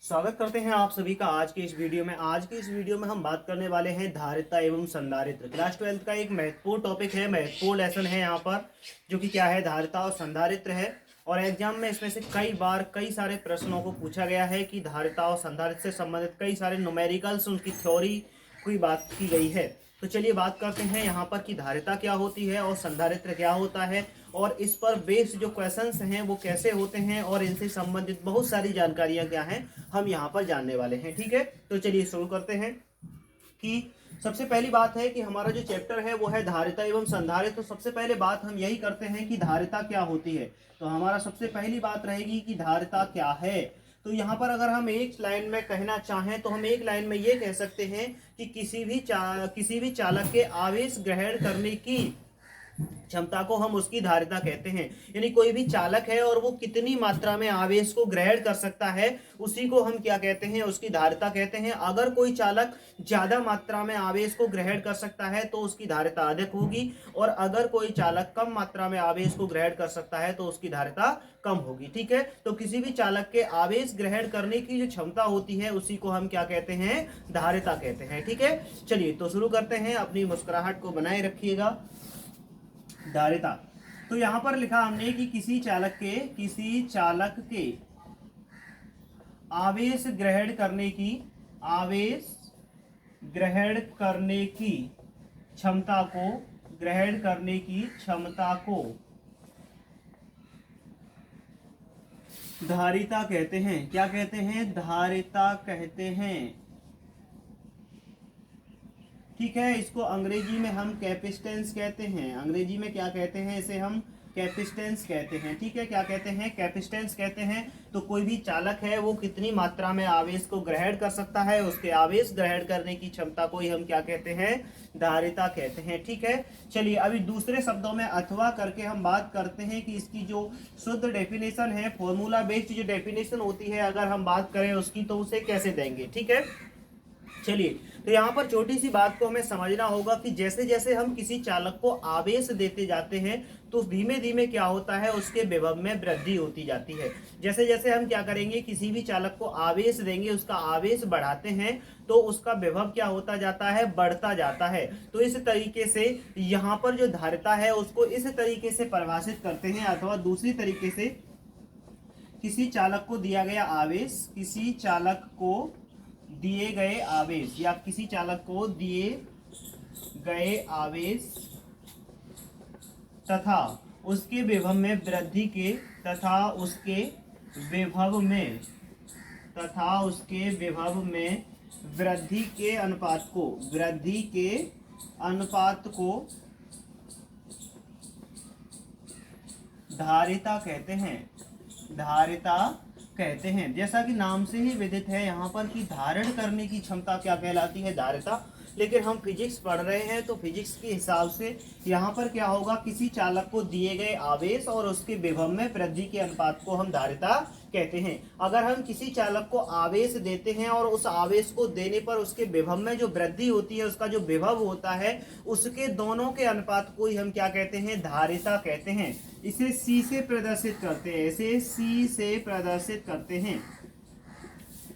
स्वागत करते हैं आप सभी का आज के इस वीडियो में। आज के इस वीडियो में हम बात करने वाले हैं धारिता एवं संधारित्र। क्लास 12 का एक महत्वपूर्ण टॉपिक है, महत्वपूर्ण लेसन है यहाँ पर, जो कि क्या है, धारिता और संधारित्र है। और एग्जाम में इसमें से कई बार कई सारे प्रश्नों को पूछा गया है कि धारिता और संधारित्र से संबंधित कई सारे न्यूमेरिकल्स, उनकी थ्योरी की बात की गई है। तो चलिए बात करते हैं यहाँ पर कि धारिता क्या होती है और संधारित्र क्या होता है, और इस पर बेस्ड जो क्वेश्चंस हैं वो कैसे होते हैं, और इनसे संबंधित बहुत सारी जानकारियां क्या हैं हम यहाँ पर जानने वाले हैं। ठीक है, तो चलिए शुरू करते हैं कि सबसे पहली बात है कि हमारा जो चैप्टर है वो है धारिता एवं संधारित्र। तो सबसे पहले बात हम यही करते हैं कि धारिता क्या होती है। तो हमारा सबसे पहली बात रहेगी कि धारिता क्या है। तो यहाँ पर अगर हम एक लाइन में कहना चाहें तो हम एक लाइन में ये कह सकते हैं कि किसी भी चालक के आवेश ग्रहण करने की क्षमता को हम उसकी धारिता कहते हैं। यानी कोई भी चालक है और वो कितनी मात्रा में आवेश को ग्रहण कर सकता है, उसी को हम क्या कहते हैं, उसकी धारिता कहते हैं। अगर कोई चालक ज्यादा मात्रा में आवेश को ग्रहण कर सकता है तो उसकी धारिता अधिक होगी, और अगर कोई चालक कम मात्रा में आवेश को ग्रहण कर सकता है तो उसकी धारिता कम होगी। ठीक है, तो किसी भी चालक के आवेश ग्रहण करने की जो क्षमता होती है उसी को हम क्या कहते हैं, धारिता कहते हैं। ठीक है, चलिए तो शुरू करते हैं। अपनी मुस्कुराहट को बनाए रखिएगा। धारिता, तो यहां पर लिखा हमने कि किसी चालक के आवेश ग्रहण करने की क्षमता को धारिता कहते हैं। क्या कहते हैं, धारिता कहते हैं। ठीक है, इसको अंग्रेजी में हम कैपेसिटेंस कहते हैं। अंग्रेजी में क्या कहते हैं, इसे हम कैपेसिटेंस कहते हैं। ठीक है, क्या कहते हैं, कैपेसिटेंस कहते हैं। तो कोई भी चालक है वो कितनी मात्रा में आवेश को ग्रहण कर सकता है, उसके आवेश ग्रहण करने की क्षमता को ही हम क्या कहते हैं, धारिता कहते हैं। ठीक है, चलिए अभी दूसरे शब्दों में अथवा करके हम बात करते हैं कि इसकी जो शुद्ध डेफिनेशन है, फॉर्मूला बेस्ड जो डेफिनेशन होती है, अगर हम बात करें उसकी तो उसे कैसे देंगे। ठीक है, चलिए तो यहाँ पर छोटी सी बात को हमें समझना होगा कि जैसे जैसे हम किसी चालक को आवेश देते जाते हैं तो धीमे धीमे क्या होता है, उसके विभव में वृद्धि होती जाती है। जैसे जैसे हम क्या करेंगे, किसी भी चालक को आवेश देंगे, उसका आवेश बढ़ाते हैं तो उसका विभव क्या होता जाता है, बढ़ता जाता है। तो इस तरीके से यहाँ पर जो धारिता है उसको इस तरीके से परिभाषित करते हैं, अथवा दूसरी तरीके से किसी चालक को दिया गया आवेश, किसी चालक को दिए गए आवेश या किसी चालक को दिए गए आवेश तथा उसके विभव में वृद्धि के वृद्धि के अनुपात को धारिता कहते हैं। धारिता कहते हैं। जैसा कि नाम से ही विदित है यहाँ पर कि धारण करने की क्षमता क्या कहलाती है, धारिता। लेकिन हम फिजिक्स पढ़ रहे हैं तो फिजिक्स के हिसाब से यहाँ पर क्या होगा, किसी चालक को दिए गए आवेश और उसके विभव में वृद्धि के अनुपात को हम धारिता कहते हैं। अगर हम किसी चालक को आवेश देते हैं और उस आवेश को देने पर उसके विभव में जो वृद्धि होती है, उसका जो विभव होता है, उसके दोनों के अनुपात को ही हम क्या कहते हैं, धारिता कहते हैं। इसे C से प्रदर्शित करते हैं।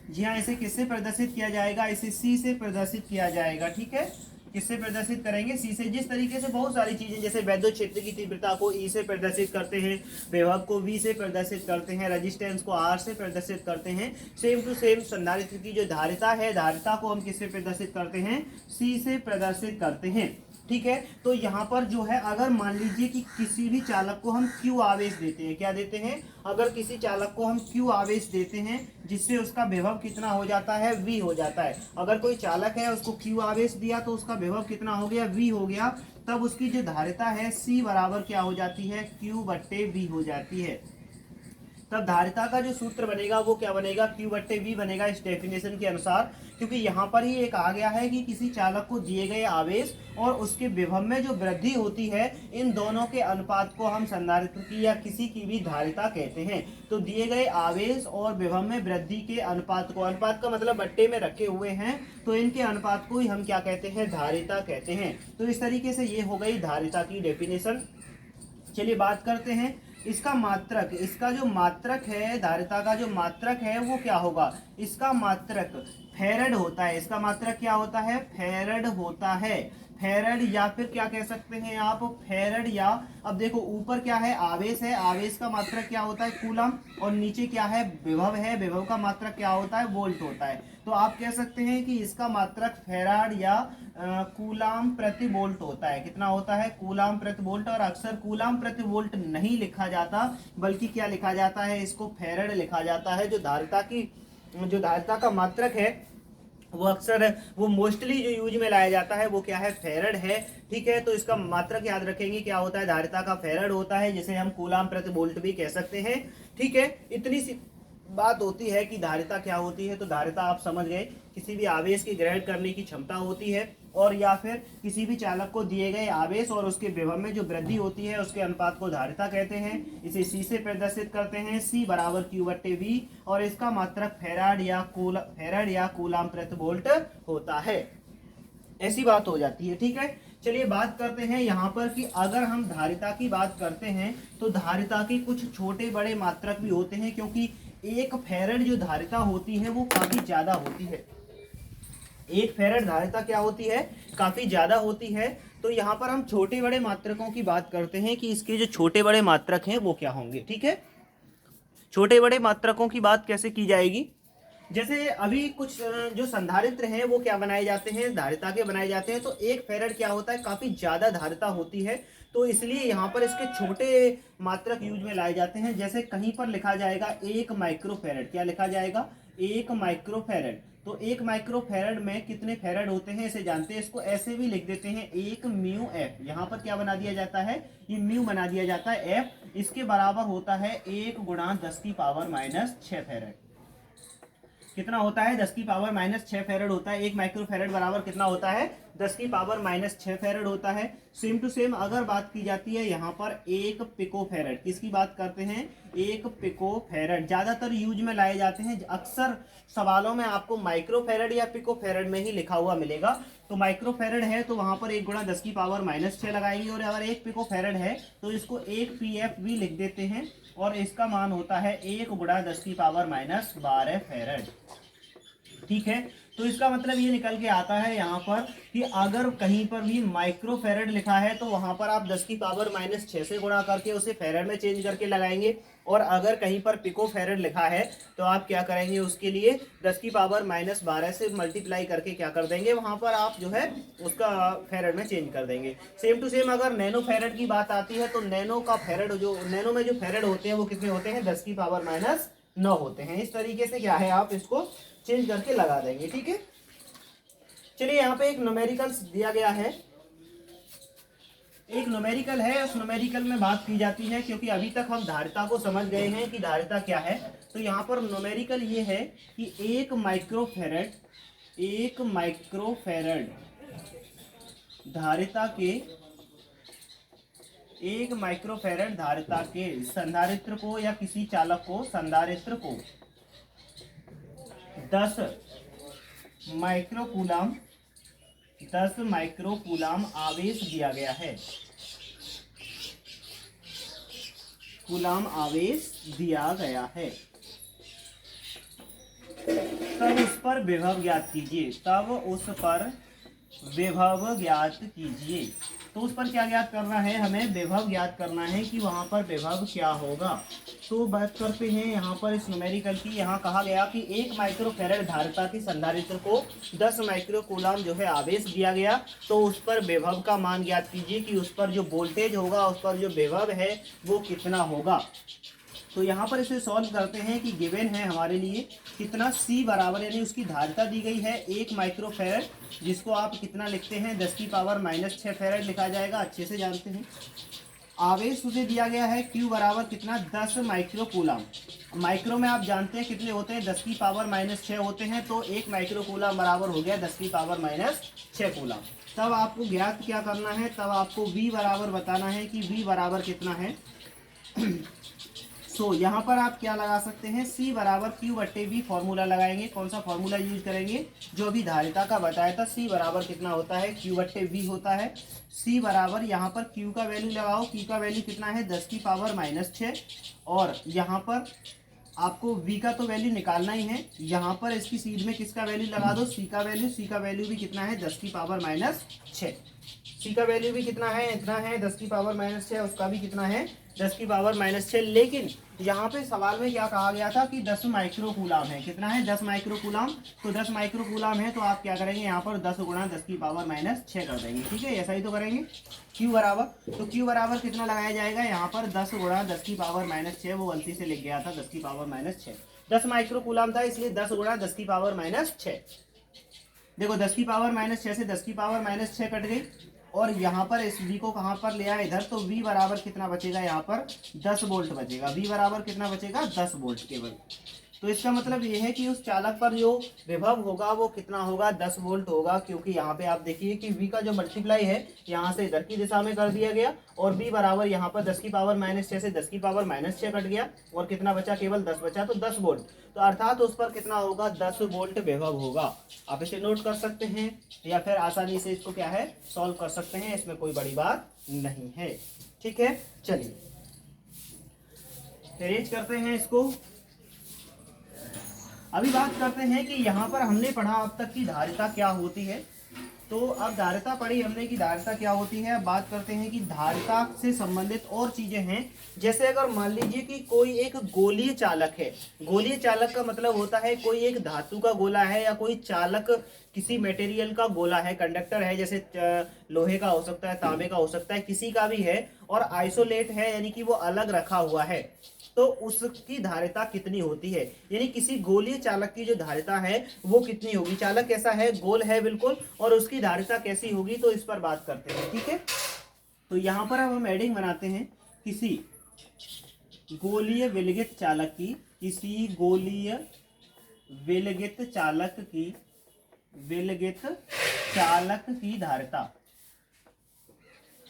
जी हाँ, इसे किससे प्रदर्शित किया जाएगा, इसे C से प्रदर्शित किया जाएगा। ठीक है, किससे प्रदर्शित करेंगे, C से। जिस तरीके से बहुत सारी चीजें, जैसे वैद्युत क्षेत्र की तीव्रता को E से प्रदर्शित करते हैं, विभव को V से प्रदर्शित करते हैं, रेजिस्टेंस को R से प्रदर्शित करते हैं, सेम टू सेम संधारित्र की जो धारिता है, धारिता को हम किससे प्रदर्शित करते हैं, C से प्रदर्शित करते हैं। ठीक है, तो यहाँ पर जो है, अगर मान लीजिए कि किसी भी चालक को हम Q आवेश देते हैं, क्या देते हैं, अगर किसी चालक को हम Q आवेश देते हैं जिससे उसका विभव कितना हो जाता है, V हो जाता है। अगर कोई चालक है उसको Q आवेश दिया तो उसका विभव कितना हो गया, V हो गया। तब उसकी जो धारिता है C बराबर क्या हो जाती है, Q/V हो जाती है। तब धारिता का जो सूत्र बनेगा वो क्या बनेगा, Q/V बनेगा इस डेफिनेशन के अनुसार। क्योंकि यहाँ पर ही एक आ गया है कि किसी चालक को दिए गए आवेश और उसके विभव में जो वृद्धि होती है, इन दोनों के अनुपात को हम संधारित्र की या किसी की भी धारिता कहते हैं। तो दिए गए आवेश और विभव में वृद्धि के अनुपात को, अनुपात का मतलब बट्टे में रखे हुए हैं, तो इनके अनुपात को ही हम क्या कहते हैं, धारिता कहते हैं। तो इस तरीके से ये हो गई धारिता की डेफिनेशन। चलिए बात करते हैं इसका मात्रक, इसका जो मात्रक है, धारिता का जो मात्रक है वो क्या होगा, इसका मात्रक फैरड होता है। इसका मात्रक क्या होता है, फैरड होता है। फैरड या फिर क्या कह सकते हैं आप, फैरड या, अब देखो ऊपर क्या है, आवेश है, आवेश का मात्रक क्या होता है, कूलम, और नीचे क्या है, विभव है, विभव का मात्रक क्या होता है, वोल्ट होता है। तो आप कह सकते हैं कि इसका मात्रक फैराड या कूलाम प्रति वोल्ट होता है। कितना होता है, कूलाम प्रति वोल्ट। और अक्सर कूलाम प्रति वोल्ट नहीं लिखा जाता, बल्कि क्या लिखा जाता है, इसको फैरड लिखा जाता है। जो धारिता का मात्रक है वो अक्सर, वो मोस्टली जो यूज में लाया जाता है वो क्या है, फैरड है। ठीक है, तो इसका मात्रक याद रखेंगे, क्या होता है, धारिता का फैरड होता है, जिसे हम कूलाम प्रति वोल्ट भी कह सकते हैं। ठीक है, इतनी सी बात होती है कि धारिता क्या होती है। तो धारिता आप समझ गए, किसी भी आवेश की ग्रहण करने की क्षमता होती है, और या फिर किसी भी चालक को दिए गए आवेश और उसके विभव में जो वृद्धि होती है उसके अनुपात को धारिता कहते हैं। इसे सी से प्रदर्शित करते हैं, C बराबर Q/V, और इसका मात्रक फैराड या कूलाम प्रति वोल्ट होता है। ऐसी बात हो जाती है। ठीक है, चलिए बात करते हैं यहाँ पर कि अगर हम धारिता की बात करते हैं तो धारिता के कुछ छोटे बड़े मात्रक भी होते हैं, क्योंकि एक फैरड जो धारिता होती है वो काफी ज्यादा होती है। एक फैरड धारिता क्या होती है, काफी ज्यादा होती है। तो यहाँ पर हम छोटे बड़े मात्रकों की बात करते हैं कि इसके जो छोटे बड़े मात्रक हैं वो क्या होंगे। ठीक है, छोटे बड़े मात्रकों की बात कैसे की जाएगी, जैसे अभी कुछ जो संधारित्र हैं वो क्या बनाए जाते हैं, धारिता के बनाए जाते हैं। तो एक फैरड क्या होता है, काफी ज्यादा धारिता होती है, तो इसलिए यहाँ पर इसके छोटे मात्रक यूज में लाए जाते हैं। जैसे कहीं पर लिखा जाएगा 1 माइक्रोफैरड, क्या लिखा जाएगा, 1 माइक्रोफैरड। तो 1 माइक्रोफैरड में कितने फैरड होते हैं इसे जानते हैं। इसको ऐसे भी लिख देते हैं 1 म्यू एफ। यहाँ पर क्या बना दिया जाता है, ये म्यू बना दिया जाता है, एफ इसके बराबर होता है 1 गुणा 10⁻⁶ फैरड। कितना होता है, 10⁻⁶ फैरड होता है। 1 माइक्रोफैरड बराबर कितना होता है, 10⁻⁶ फैरड होता है। सेम टू सेम अगर बात की जाती है यहाँ पर 1 पिकोफैरड, किसकी बात करते हैं, 1 पिकोफैरड ज्यादातर यूज में लाए जाते हैं। अक्सर सवालों में आपको माइक्रोफैरड या पिकोफैरड में ही लिखा हुआ मिलेगा। तो माइक्रोफैरड है तो वहां पर 1 गुणा 10⁻⁶ लगाएंगे, और अगर 1 पिकोफैरड है तो इसको 1 PF भी लिख देते हैं, और इसका मान होता है 1 गुणा 10⁻⁻12 फैरड। ठीक है, तो इसका मतलब ये निकल के आता है यहाँ पर कि अगर कहीं पर भी माइक्रोफैरड लिखा है तो वहां पर आप 10⁻⁶ से गुणा करके उसे फैरड में चेंज करके लगाएंगे, और अगर कहीं पर पिकोफैरड लिखा है तो आप क्या करेंगे, उसके लिए 10⁻⁻12 से मल्टीप्लाई करके क्या कर देंगे, वहां पर आप जो है उसका फैरड में चेंज कर देंगे। सेम टू सेम अगर नैनो फैरड की बात आती है तो नैनो का फैरड, जो नैनो में जो फैरड होते हैं वो कितने होते हैं, 10⁻⁹ होते हैं। इस तरीके से क्या है, आप इसको चेंज करके लगा देंगे। ठीक है, चलिए यहाँ पे एक न्यूमेरिकल दिया गया है, एक न्यूमेरिकल है, उस न्यूमेरिकल में बात की जाती है, क्योंकि अभी तक हम धारिता को समझ गए हैं कि धारिता क्या है। तो यहाँ पर न्यूमेरिकल ये है कि 1 माइक्रोफैरड धारिता के, 1 माइक्रोफैरड धारिता के संधारित्र को या किसी चालक को, संधारित्र को 10 माइक्रोकूलाम आवेश दिया गया है, कूलाम आवेश दिया गया है। तब उस पर विभव ज्ञात कीजिए, तो उस पर क्या ज्ञात करना है, हमें विभव ज्ञात करना है कि वहां पर विभव क्या होगा। तो बात करते हैं यहाँ पर इस न्यूमेरिकल की। यहाँ कहा गया कि 1 माइक्रोफैरड धारिता की संधारित्र को 10 माइक्रोकूलाम जो है आवेश दिया गया, तो उस पर विभव का मान ज्ञात कीजिए कि उस पर जो वोल्टेज होगा, उस पर जो विभव है वो कितना होगा। तो यहाँ पर इसे सॉल्व करते हैं कि गिवन है हमारे लिए कितना, C बराबर, यानी उसकी धारिता दी गई है 1 माइक्रोफैरड, जिसको आप कितना लिखते हैं, 10⁻⁶ फैरड लिखा जाएगा, अच्छे से जानते हैं। आवेश उसे दिया गया है Q बराबर कितना, 10 माइक्रोकूलाम। माइक्रो में आप जानते हैं कितने होते हैं, 10⁻⁻6 होते हैं, तो 1 माइक्रोकूलाम बराबर हो गया 10⁻⁻6 कूलाम। तब आपको ज्ञात क्या करना है, तब आपको V बराबर बताना है कि V बराबर कितना है, सो यहाँ पर आप क्या लगा सकते हैं, C बराबर Q बट्टे V फॉर्मूला लगाएंगे। कौन सा फॉर्मूला यूज करेंगे, जो अभी धारिता का बताया था। C बराबर कितना होता है, Q बट्टे V होता है। C बराबर यहाँ पर Q का वैल्यू लगाओ, Q का वैल्यू कितना है 10 की पावर -6, और यहाँ पर आपको V का तो वैल्यू निकालना ही है। यहाँ पर इसकी सीध में किसका वैल्यू लगा दो, C का वैल्यू। C का वैल्यू भी कितना है 10 की पावर -6। C का वैल्यू भी कितना है, इतना है 10 की पावर -6, उसका भी कितना है 10 की पावर -6। लेकिन यहाँ पे सवाल में क्या कहा गया था कि 10 माइक्रोकूलाम है। कितना है 10 माइक्रोकूलाम। तो 10 माइक्रोकूलाम है तो आप क्या करेंगे, यहाँ पर 10 गुणा 10 की पावर -6 कर देंगे। ठीक है, ऐसा ही तो करेंगे। Q बराबर, तो Q बराबर कितना लगाया जाएगा, यहाँ पर 10 गुणा 10 की पावर -6, वो गलती से लिख गया था 10 की पावर -6। 10 माइक्रोकूलाम था इसलिए 10 गुणा 10 की पावर -6। देखो 10 की पावर -6 से 10 की पावर -6 कट गई, और यहाँ पर इस V को कहाँ पर ले आए, इधर। तो V बराबर कितना बचेगा, यहाँ पर 10 वोल्ट बचेगा। V बराबर कितना बचेगा, 10 वोल्ट केवल। तो इसका मतलब ये है कि उस चालक पर जो विभव होगा वो कितना होगा, 10 वोल्ट होगा। क्योंकि यहाँ पे आप देखिए कि V का जो मल्टीप्लाई है यहाँ से इधर की दिशा में कर दिया गया, और V बराबर यहाँ पर 10 की पावर -6 से 10 की पावर -6 कट गया, और कितना बचा, केवल 10 बचा, तो 10 वोल्ट। तो अर्थात उस पर कितना होगा, 10 वोल्ट विभव होगा। आप इसे नोट कर सकते हैं, या फिर आसानी से इसको क्या है, सॉल्व कर सकते हैं। इसमें कोई बड़ी बात नहीं है। ठीक है, चलिए अरेंज करते हैं इसको। अभी बात करते हैं कि यहाँ पर हमने पढ़ा अब तक की धारिता क्या होती है। तो अब धारिता पढ़ी हमने कि धारिता क्या होती है। अब बात करते हैं कि धारिता से संबंधित और चीजें हैं। जैसे अगर मान लीजिए कि कोई एक गोलीय चालक है। गोलीय चालक का मतलब होता है कोई एक धातु का गोला है, या कोई चालक किसी मटेरियल का गोला है, कंडक्टर है, जैसे लोहे का हो सकता है, तांबे का हो सकता है, किसी का भी है, और आइसोलेट है, यानी कि वो अलग रखा हुआ है। तो उसकी धारिता कितनी होती है, यानी किसी गोलीय चालक की जो धारिता है वो कितनी होगी। चालक कैसा है, गोल है बिल्कुल, और उसकी धारिता कैसी होगी, तो इस पर बात करते हैं। ठीक है, तो यहाँ पर अब हम हेडिंग बनाते हैं, किसी गोलीय विलगित चालक की, किसी गोलीय विलगित चालक की धारिता।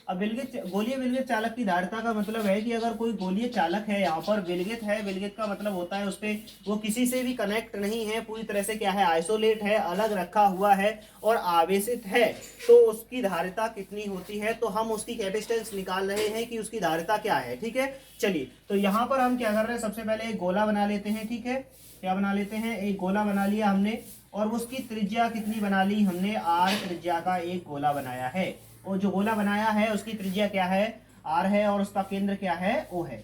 अब गोलीय विलगित चालक की धारिता का मतलब है कि अगर कोई गोलीय चालक है, यहाँ पर विलगित है, विलगित का मतलब होता है उस पे वो किसी से भी कनेक्ट नहीं है, पूरी तरह से क्या है, आइसोलेट है, अलग रखा हुआ है और आवेशित है, तो उसकी धारिता कितनी होती है। तो हम उसकी कैपेसिटेंस निकाल रहे हैं कि उसकी धारिता क्या है। ठीक है, चलिए तो यहाँ पर हम क्या कर रहे हैं, सबसे पहले एक गोला बना लेते हैं। ठीक है, क्या बना लेते हैं, एक गोला बना लिया हमने, और उसकी त्रिज्या कितनी बना ली हमने, r त्रिज्या का एक गोला बनाया है। और जो गोला बनाया है उसकी त्रिज्या क्या है, r है, और उसका केंद्र क्या है, O है।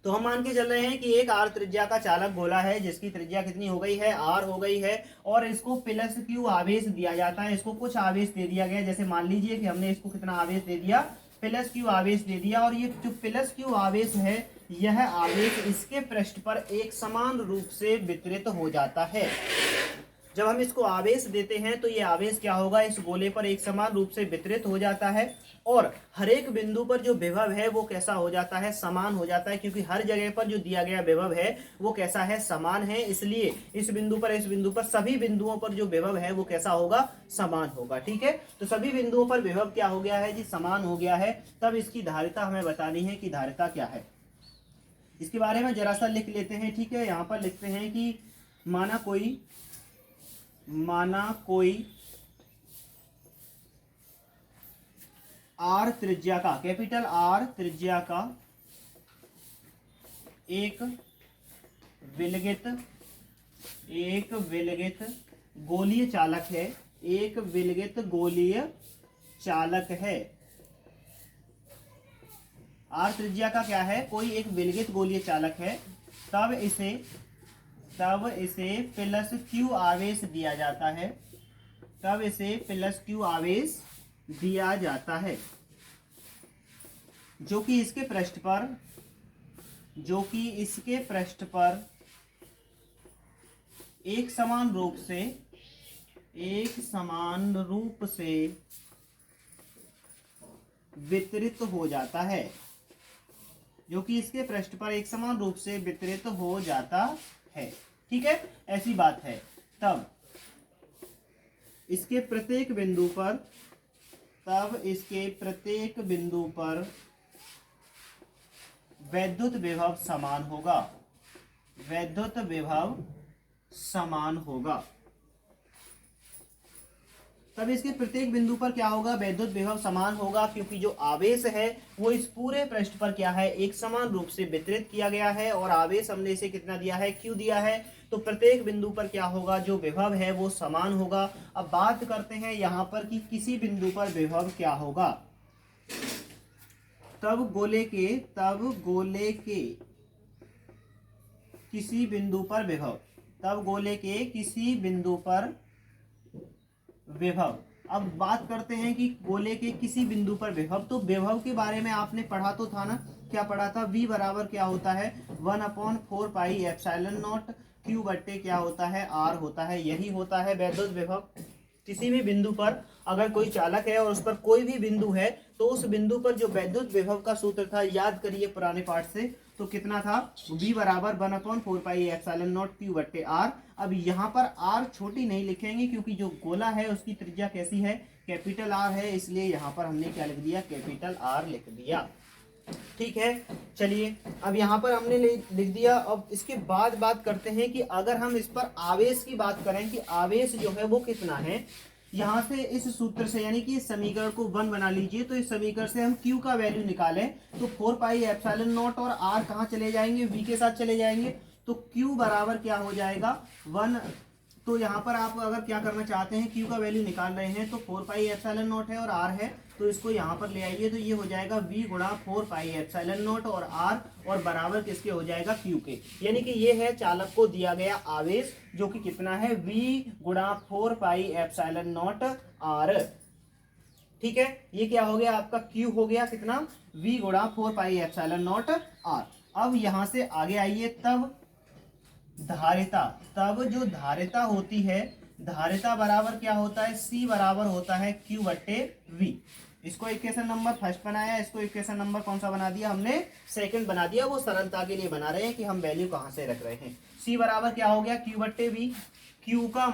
तो हम मान के चल रहे हैं कि एक r त्रिज्या का चालक गोला है जिसकी त्रिज्या कितनी हो गई है, r हो गई है, और इसको +q आवेश दिया जाता है। इसको कुछ आवेश दे दिया गया, जैसे मान लीजिए कि हमने इसको कितना आवेश दे दिया, +q आवेश दे दिया, और ये जो +q आवेश है, यह आवेश इसके पृष्ठ पर एक समान रूप से वितरित हो जाता है। जब हम इसको आवेश देते हैं तो ये आवेश क्या होगा, इस गोले पर एक समान रूप से वितरित हो जाता है, और हर एक बिंदु पर जो विभव है वो कैसा हो जाता है, समान हो जाता है। क्योंकि हर जगह पर जो दिया गया विभव है वो कैसा है, समान है, इसलिए इस बिंदु पर सभी बिंदुओं पर जो विभव है वो कैसा होगा, समान होगा। ठीक है, तो सभी बिंदुओं पर विभव क्या हो गया है जी, समान हो गया है। तब इसकी धारिता हमें बतानी है कि धारिता क्या है। इसके बारे में जरा सा लिख लेते हैं। ठीक है, यहाँ पर लिखते हैं कि माना कोई R त्रिज्या का, कैपिटल R त्रिज्या का एक विलगित गोलीय चालक है, एक विलगित गोलीय चालक है। R त्रिज्या का क्या है, कोई एक विलगित गोलीय चालक है, तब इसे +q आवेश दिया जाता है, तब इसे +q आवेश दिया जाता है, जो कि इसके पृष्ठ पर एक समान रूप से वितरित हो जाता है, जो कि इसके पृष्ठ पर एक समान रूप से वितरित हो जाता है। ठीक है, ऐसी बात है। तब इसके प्रत्येक बिंदु पर वैद्युत विभव समान होगा, वैद्युत विभव समान होगा। तब इसके प्रत्येक बिंदु पर क्या होगा, वैद्युत विभव समान होगा, क्योंकि जो आवेश है वो इस पूरे पृष्ठ पर क्या है, एक समान रूप से वितरित किया गया है और आवेश हमने इसे कितना दिया है, Q दिया है। तो प्रत्येक बिंदु पर क्या होगा, जो विभव है वो समान होगा। अब बात करते हैं यहाँ पर कि किसी बिंदु पर विभव क्या होगा। तब गोले के किसी बिंदु पर विभव, तब गोले के किसी बिंदु पर विभव। अब बात करते हैं कि गोले के किसी बिंदु पर विभव, तो विभव के बारे में आपने पढ़ा तो था ना, क्या पढ़ा था, V बराबर क्या होता है, 1/4 पाई एप्सिलॉन नॉट, Q बट्टे क्या होता है, R होता है। यही होता है वैद्युत विभव। किसी भी बिंदु पर अगर कोई चालक है और उस पर कोई भी बिंदु है, तो उस बिंदु पर जो वैद्युत विभव का सूत्र था, याद करिए पुराने पाठ से, तो कितना था, V बराबर 1/4 पाई एप्सिलॉन नॉट Q बट्टे R। अब यहाँ पर R छोटी नहीं लिखेंगे, क्योंकि जो गोला है उसकी त्रिज्या कैसी है, कैपिटल R है, इसलिए यहाँ पर हमने क्या लिख दिया, कैपिटल R लिख दिया। ठीक है, चलिए अब यहाँ पर हमने लिख दिया। अब इसके बाद बात करते हैं कि अगर हम इस पर आवेश की बात करें कि आवेश जो है वो कितना है, यहाँ से इस सूत्र से, यानी कि इस समीकरण को 1 बना लीजिए, तो इस समीकरण से हम Q का वैल्यू निकालें तो 4 पाई एप्सिलॉन नॉट और R कहाँ चले जाएंगे, V के साथ चले जाएंगे, तो Q बराबर क्या हो जाएगा 1। तो यहाँ पर आप अगर क्या करना चाहते हैं, Q का वैल्यू निकाल रहे हैं, तो 4 पाई एप्सिलॉन नॉट है और R है, तो इसको यहाँ पर ले आइए, तो ये हो जाएगा V गुणा 4 पाई एप्सिलॉन नॉट और R, और बराबर किसके हो जाएगा, Q के। यानी कि ये है चालक को दिया गया आवेश, जो कि कितना है, V गुणा 4 पाई एप्सिलॉन नॉट R। ठीक है, ये क्या हो गया आपका, Q हो गया कितना, V गुणा 4 पाई एप्सिलॉन नॉट R। अब यहाँ से आगे आइए, तब धारिता, तब जो धारिता होती है, धारिता बराबर क्या होता है, C बराबर होता है Q बट्टे V। इसको इक्वेशन नंबर फर्स्ट बनाया, इसको इक्वेशन नंबर कौन सा बना दिया हमने, सेकंड बना दिया। वो सरलता के लिए बना रहे हैं कि हम वैल्यू कहां से रख रहे हैं। C बराबर क्या हो गया, Q बट्टे V। Q का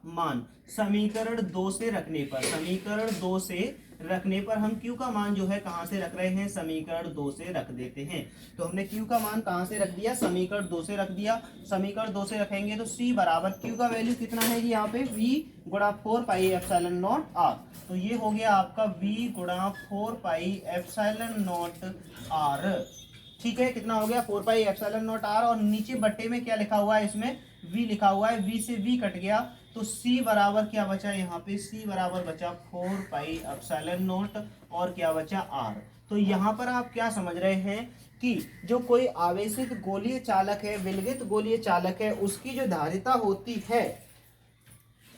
मान समीकरण 2 से रखने पर, समीकरण 2 से रखने पर हम Q का मान जो है कहां से रख रहे हैं, समीकरण 2 से रख देते हैं। तो हमने Q का मान कहां से रख दिया, समीकरण 2 से रख दिया। समीकरण 2 से रखेंगे तो C बराबर Q का वैल्यू कितना है जी, यहाँ पे V गुणा 4 पाई एप्सिलॉन नॉट R। तो ये हो गया आपका V गुणा 4 पाई एप्सिलॉन नॉट R। ठीक है, कितना हो गया, 4 पाई एप्सिलॉन नॉट R, और नीचे बट्टे में क्या लिखा हुआ है, इसमें V लिखा हुआ है, V से V कट गया, तो C बराबर क्या बचा, यहाँ पे C बराबर बचा 4 पाई एप्सिलॉन नॉट, और क्या बचा R। तो यहाँ पर आप क्या समझ रहे हैं कि जो कोई आवेशित गोलीय चालक है, विलगित गोलीय चालक है, उसकी जो धारिता होती है,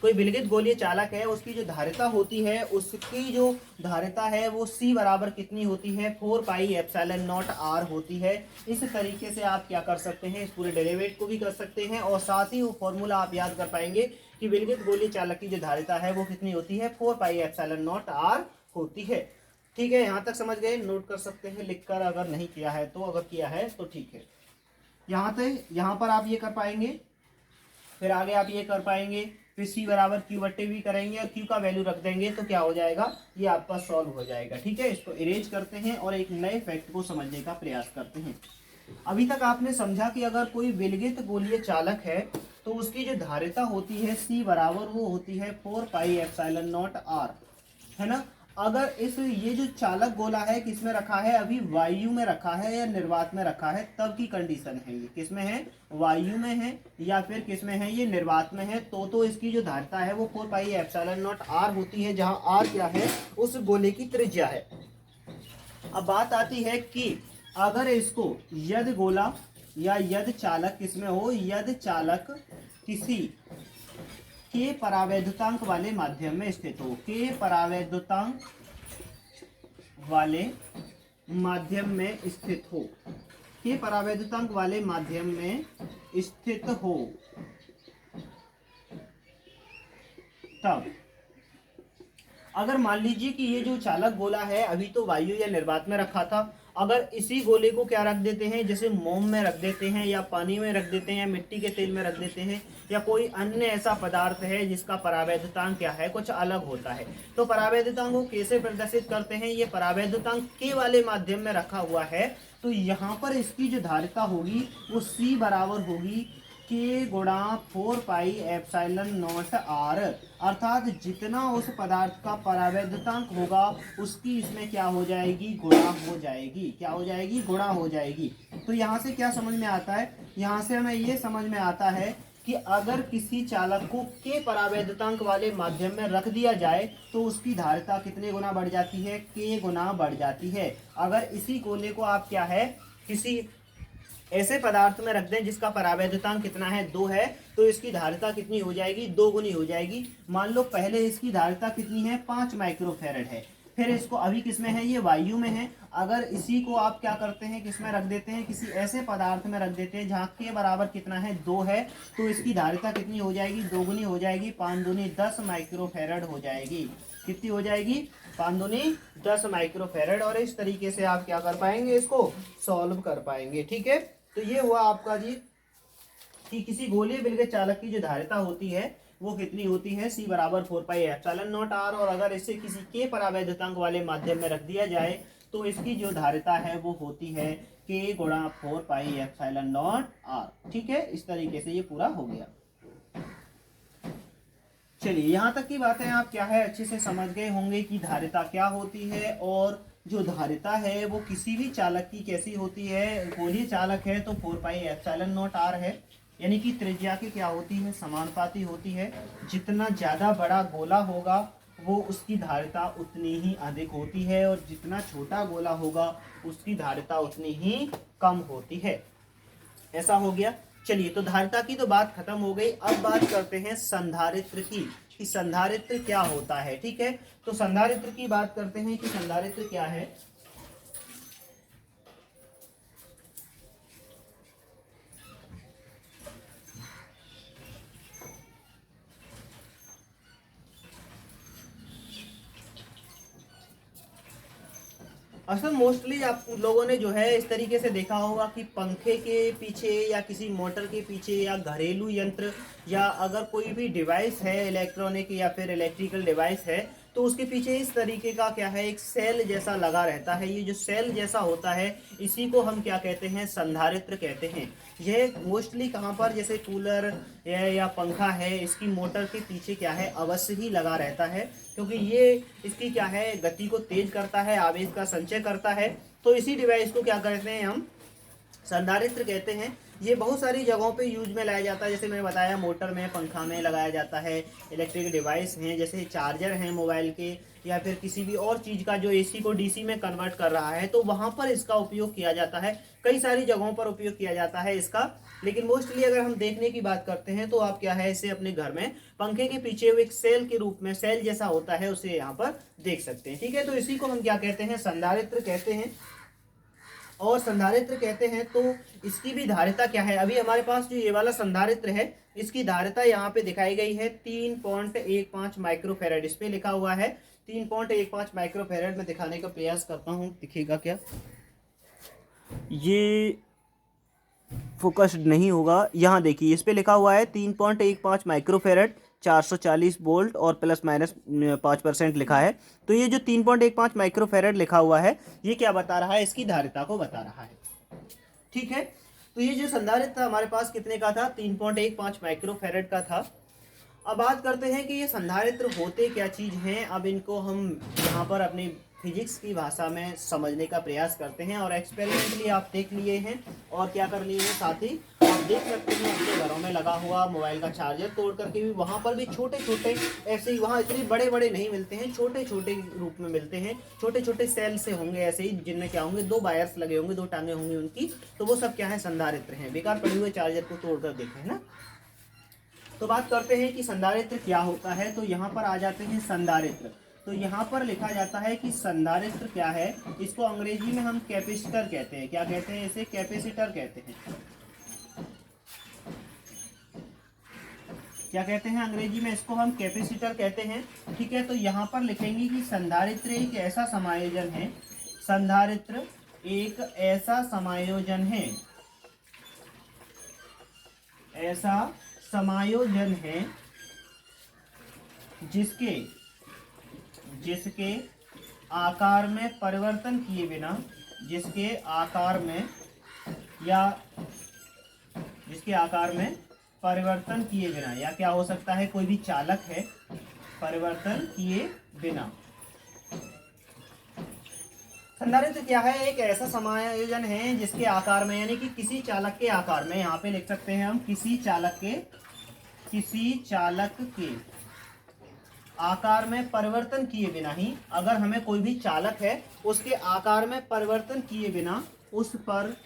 कोई विलगित गोलीय चालक है, उसकी जो धारिता होती है, उसकी जो धारिता है वो C बराबर कितनी होती है, 4 पाई एप्सिलॉन नॉट R होती है। इस तरीके से आप क्या कर सकते हैं, इस पूरे डेरिवेटिव को भी कर सकते हैं, और साथ ही वो फॉर्मूला आप याद कर पाएंगे कि विलगित गोलीय चालक की जो धारिता है वो कितनी होती है, 4 पाई एप्सिलॉन नॉट R होती है। ठीक है, यहाँ तक समझ गए, नोट कर सकते हैं लिखकर, अगर नहीं किया है तो, अगर किया है तो ठीक है। यहाँ पर आप ये कर पाएंगे, फिर आगे आप ये कर पाएंगे, फिर C बराबर Q बट्टे V करेंगे और Q का वैल्यू रख देंगे, तो क्या हो जाएगा, ये आपका सॉल्व हो जाएगा। ठीक है, इसको इरेज करते हैं और एक नए फैक्ट को समझने का प्रयास करते हैं। अभी तक आपने समझा कि अगर कोई विलगित गोलीय चालक है तो उसकी जो धारिता होती है C बराबर वो होती है 4 पाई एप्सिलॉन नॉट R, है ना। अगर ये जो चालक गोला है किसमें रखा है, अभी वायु में रखा है या निर्वात में रखा है, तब की कंडीशन है, ये किसमें है, वायु में है या फिर किसमें है, ये निर्वात में है, तो इसकी जो धारिता है वो 4 पाई एप्सिलॉन नॉट R होती है, जहां R क्या है, उस गोले की त्रिज्या है। अब बात आती है कि अगर इसको यदि गोला या यदि चालक किसमें हो, यदि चालक किसी के परावैद्युतांक वाले माध्यम में स्थित हो, के परावैद्युतांक वाले माध्यम में स्थित हो, के परावैद्युतांक वाले माध्यम में स्थित हो, तब अगर मान लीजिए कि ये जो चालक गोला है अभी तो वायु या निर्वात में रखा था, अगर इसी गोले को क्या रख देते हैं, जैसे मोम में रख देते हैं या पानी में रख देते हैं, मिट्टी के तेल में रख देते हैं, या कोई अन्य ऐसा पदार्थ है जिसका परावैद्युतांक क्या है, कुछ अलग होता है, तो परावैद्युतांक को कैसे प्रदर्शित करते हैं, ये परावैद्युतांक के वाले माध्यम में रखा हुआ है। तो यहाँ पर इसकी जो धारिता होगी वो C बराबर होगी के गुणा 4 पाई एप्सिलॉन नॉट आर, अर्थात जितना उस पदार्थ का परावैद्युतांक होगा उसकी इसमें क्या हो जाएगी, गुणा हो जाएगी। क्या हो जाएगी, गुणा हो जाएगी। तो यहाँ से क्या समझ में आता है, यहाँ से हमें ये समझ में आता है कि अगर किसी चालक को के परावैद्युतांक वाले माध्यम में रख दिया जाए तो उसकी धारिता कितने गुना बढ़ जाती है, के गुना बढ़ जाती है। अगर इसी गोले को आप क्या है, किसी ऐसे पदार्थ में रख दें जिसका परावैद्युतांक कितना है, 2 है, तो इसकी धारिता कितनी हो जाएगी, 2 गुनी हो जाएगी। मान लो पहले इसकी धारिता कितनी है, 5 माइक्रोफैरड है, फिर इसको अभी किसमें है, ये वायु में है। अगर इसी को आप क्या करते हैं, किसमें रख देते हैं, किसी ऐसे पदार्थ में रख देते हैं जहाँ के बराबर कितना है, 2 है, तो इसकी धारिता कितनी हो जाएगी, 2 गुनी हो जाएगी, 5 दूनी 10 माइक्रोफैरड हो जाएगी। कितनी हो जाएगी, 5 दूनी 10 माइक्रोफैरड। और इस तरीके से आप क्या कर पाएंगे, इसको सॉल्व कर पाएंगे। ठीक है, तो ये हुआ आपका जी कि किसी गोलीय बिल के चालक की जो धारिता होती है वो कितनी होती है, C बराबर 4 पाई एप्सिलॉन नॉट आर। और अगर इसे किसी के परावैद्युतांक वाले माध्यम में रख दिया जाए तो इसकी जो धारिता है वो होती है K गुणा 4 पाई एप्सिलॉन नॉट आर। ठीक है, इस तरीके से ये पूरा हो गया। चलिए, यहाँ तक की बातें आप क्या है अच्छे से समझ गए होंगे कि धारिता क्या होती है, और जो धारिता है वो किसी भी चालक की कैसी होती है। गोलीय चालक है तो 4 पाई एप्सिलॉन नॉट आर है, यानी कि त्रिज्या की क्या होती है, समानुपाती होती है। जितना ज़्यादा बड़ा गोला होगा वो उसकी धारिता उतनी ही अधिक होती है, और जितना छोटा गोला होगा उसकी धारिता उतनी ही कम होती है। ऐसा हो गया। चलिए, तो धारिता की तो बात खत्म हो गई। अब बात करते हैं संधारित्र की, कि संधारित्र क्या होता है। ठीक है, तो संधारित्र की बात करते हैं कि संधारित्र क्या है। असल मोस्टली आप लोगों ने जो है इस तरीके से देखा होगा कि पंखे के पीछे या किसी मोटर के पीछे या घरेलू यंत्र या अगर कोई भी डिवाइस है इलेक्ट्रॉनिक या फिर इलेक्ट्रिकल डिवाइस है तो उसके पीछे इस तरीके का क्या है, एक सेल जैसा लगा रहता है। ये जो सेल जैसा होता है इसी को हम क्या कहते हैं, संधारित्र कहते हैं। यह मोस्टली कहाँ पर, जैसे कूलर या पंखा है, इसकी मोटर के पीछे क्या है, अवश्य ही लगा रहता है, क्योंकि ये इसकी क्या है, गति को तेज करता है, आवेश का संचय करता है। तो इसी डिवाइस को क्या कहते हैं, हम संधारित्र कहते हैं। ये बहुत सारी जगहों पे यूज में लाया जाता है, जैसे मैंने बताया मोटर में, पंखा में लगाया जाता है। इलेक्ट्रिक डिवाइस हैं जैसे चार्जर हैं मोबाइल के, या फिर किसी भी और चीज़ का जो एसी को डीसी में कन्वर्ट कर रहा है, तो वहाँ पर इसका उपयोग किया जाता है। कई सारी जगहों पर उपयोग किया जाता है इसका, लेकिन मोस्टली अगर हम देखने की बात करते हैं तो आप क्या है, इसे अपने घर में पंखे के पीछे एक सेल के रूप में, सेल जैसा होता है, उसे यहाँ पर देख सकते हैं। ठीक है, तो इसी को हम क्या कहते हैं, संधारित्र कहते हैं। और संधारित्र कहते हैं तो इसकी भी धारिता क्या है, अभी हमारे पास जो ये वाला संधारित्र है इसकी धारिता यहाँ पे दिखाई गई है 3.15 माइक्रोफैरड। इस पे लिखा हुआ है 3.15 माइक्रोफैरड। में दिखाने का प्रयास करता हूँ, दिखेगा क्या, ये फोकस्ड नहीं होगा। यहाँ देखिए, इस पे लिखा हुआ है 3.15 माइक्रोफैरड, 440 वोल्ट और प्लस माइनस 5% लिखा है। तो ये जो 3.15 माइक्रोफैरड लिखा हुआ है ये क्या बता रहा है, इसकी धारिता को बता रहा है। ठीक है, तो ये जो संधारित्र हमारे पास कितने का था, 3.15 माइक्रोफैरड का था। अब बात करते हैं कि ये संधारित्र होते क्या चीज़ हैं। अब इनको हम यहाँ पर अपनी फिजिक्स की भाषा में समझने का प्रयास करते हैं, और एक्सपेरिमेंटली आप देख लिए हैं और क्या कर लिए हैं, साथ ही आप देख सकते हैं अपने घरों में लगा हुआ मोबाइल का चार्जर तोड़ करके भी, वहाँ पर भी छोटे छोटे ऐसे ही, वहाँ इतने बड़े बड़े नहीं मिलते हैं, छोटे छोटे रूप में मिलते हैं, छोटे छोटे सेल से होंगे ऐसे ही, जिनमें क्या होंगे, 2 वायर्स लगे होंगे, 2 टांगे होंगी उनकी, तो वो सब क्या है, संधारित्र हैं। बेकार पड़े हुए चार्जर को तोड़ कर देखें, है ना। तो बात करते हैं कि संधारित्र क्या होता है। तो यहाँ पर आ जाते हैं संधारित्र। तो यहाँ पर लिखा जाता है कि संधारित्र क्या है, इसको अंग्रेजी में हम कैपेसिटर कहते हैं। क्या कहते हैं, इसे कैपेसिटर कहते हैं। क्या कहते हैं अंग्रेजी में, इसको हम कैपेसिटर कहते हैं। ठीक है, तो यहाँ पर लिखेंगे कि संधारित्र एक ऐसा समायोजन है, संधारित्र एक ऐसा समायोजन है, ऐसा समायोजन है जिसके जिसके आकार में परिवर्तन किए बिना, जिसके आकार में या जिसके आकार में परिवर्तन किए बिना, या क्या हो सकता है, कोई भी चालक है परिवर्तन किए बिना। संधारित्र क्या है, एक ऐसा समायोजन है जिसके आकार में, यानी कि किसी चालक के आकार में, यहाँ पे लिख सकते हैं हम किसी चालक के आकार में परिवर्तन किए बिना ही, अगर हमें कोई भी चालक है उसके आकार में परिवर्तन किए बिना उस पर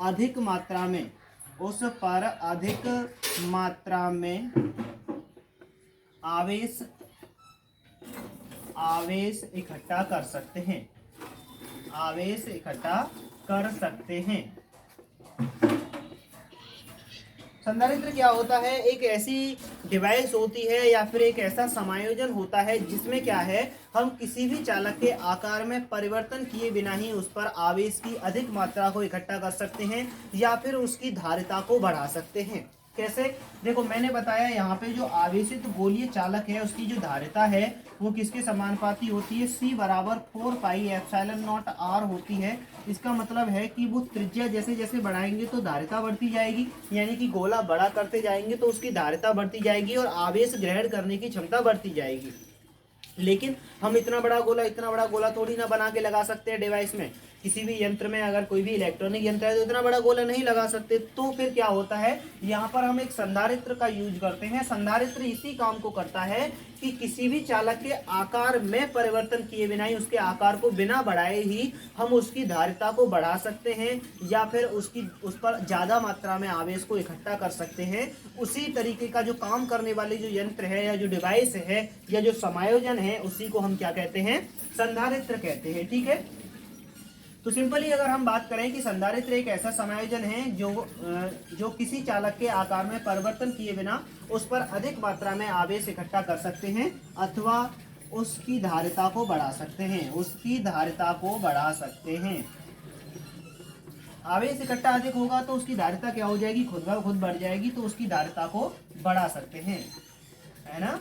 अधिक मात्रा में आवेश इकट्ठा कर सकते हैं। संधारित्र क्या होता है, एक ऐसी डिवाइस होती है या फिर एक ऐसा समायोजन होता है जिसमें क्या है, हम किसी भी चालक के आकार में परिवर्तन किए बिना ही उस पर आवेश की अधिक मात्रा को इकट्ठा कर सकते हैं या फिर उसकी धारिता को बढ़ा सकते हैं। कैसे, देखो मैंने बताया यहाँ पे जो आवेशित गोलीय चालक है उसकी जो धारिता है वो किसके समानुपाती होती है, C बराबर 4πε0 R होती है। इसका मतलब है कि वो त्रिज्या जैसे जैसे बढ़ाएंगे तो धारिता बढ़ती जाएगी, यानी कि गोला बड़ा करते जाएंगे तो उसकी धारिता बढ़ती जाएगी और आवेश ग्रहण करने की क्षमता बढ़ती जाएगी। लेकिन हम इतना बड़ा गोला थोड़ी ना बना के लगा सकते हैं डिवाइस में। किसी भी यंत्र में, अगर कोई भी इलेक्ट्रॉनिक यंत्र है तो इतना बड़ा गोला नहीं लगा सकते। तो फिर क्या होता है, यहाँ पर हम एक संधारित्र का यूज करते हैं। संधारित्र इसी काम को करता है कि किसी भी चालक के आकार में परिवर्तन किए बिना ही, उसके आकार को बिना बढ़ाए ही हम उसकी धारिता को बढ़ा सकते हैं या फिर उस पर ज्यादा मात्रा में आवेश को इकट्ठा कर सकते हैं। उसी तरीके का जो काम करने वाले जो यंत्र है या जो डिवाइस है या जो समायोजन है, उसी को हम क्या कहते हैं, संधारित्र कहते हैं। ठीक है, तो सिंपली अगर हम बात करें कि संधारित्र एक ऐसा समायोजन है जो किसी चालक के आकार में परिवर्तन किए बिना उस पर अधिक मात्रा में आवेश इकट्ठा कर सकते हैं अथवा उसकी धारिता को बढ़ा सकते हैं। आवेश इकट्ठा अधिक होगा तो उसकी धारिता क्या हो जाएगी, खुद ब खुद बढ़ जाएगी, तो उसकी धारिता को बढ़ा सकते हैं, है ना।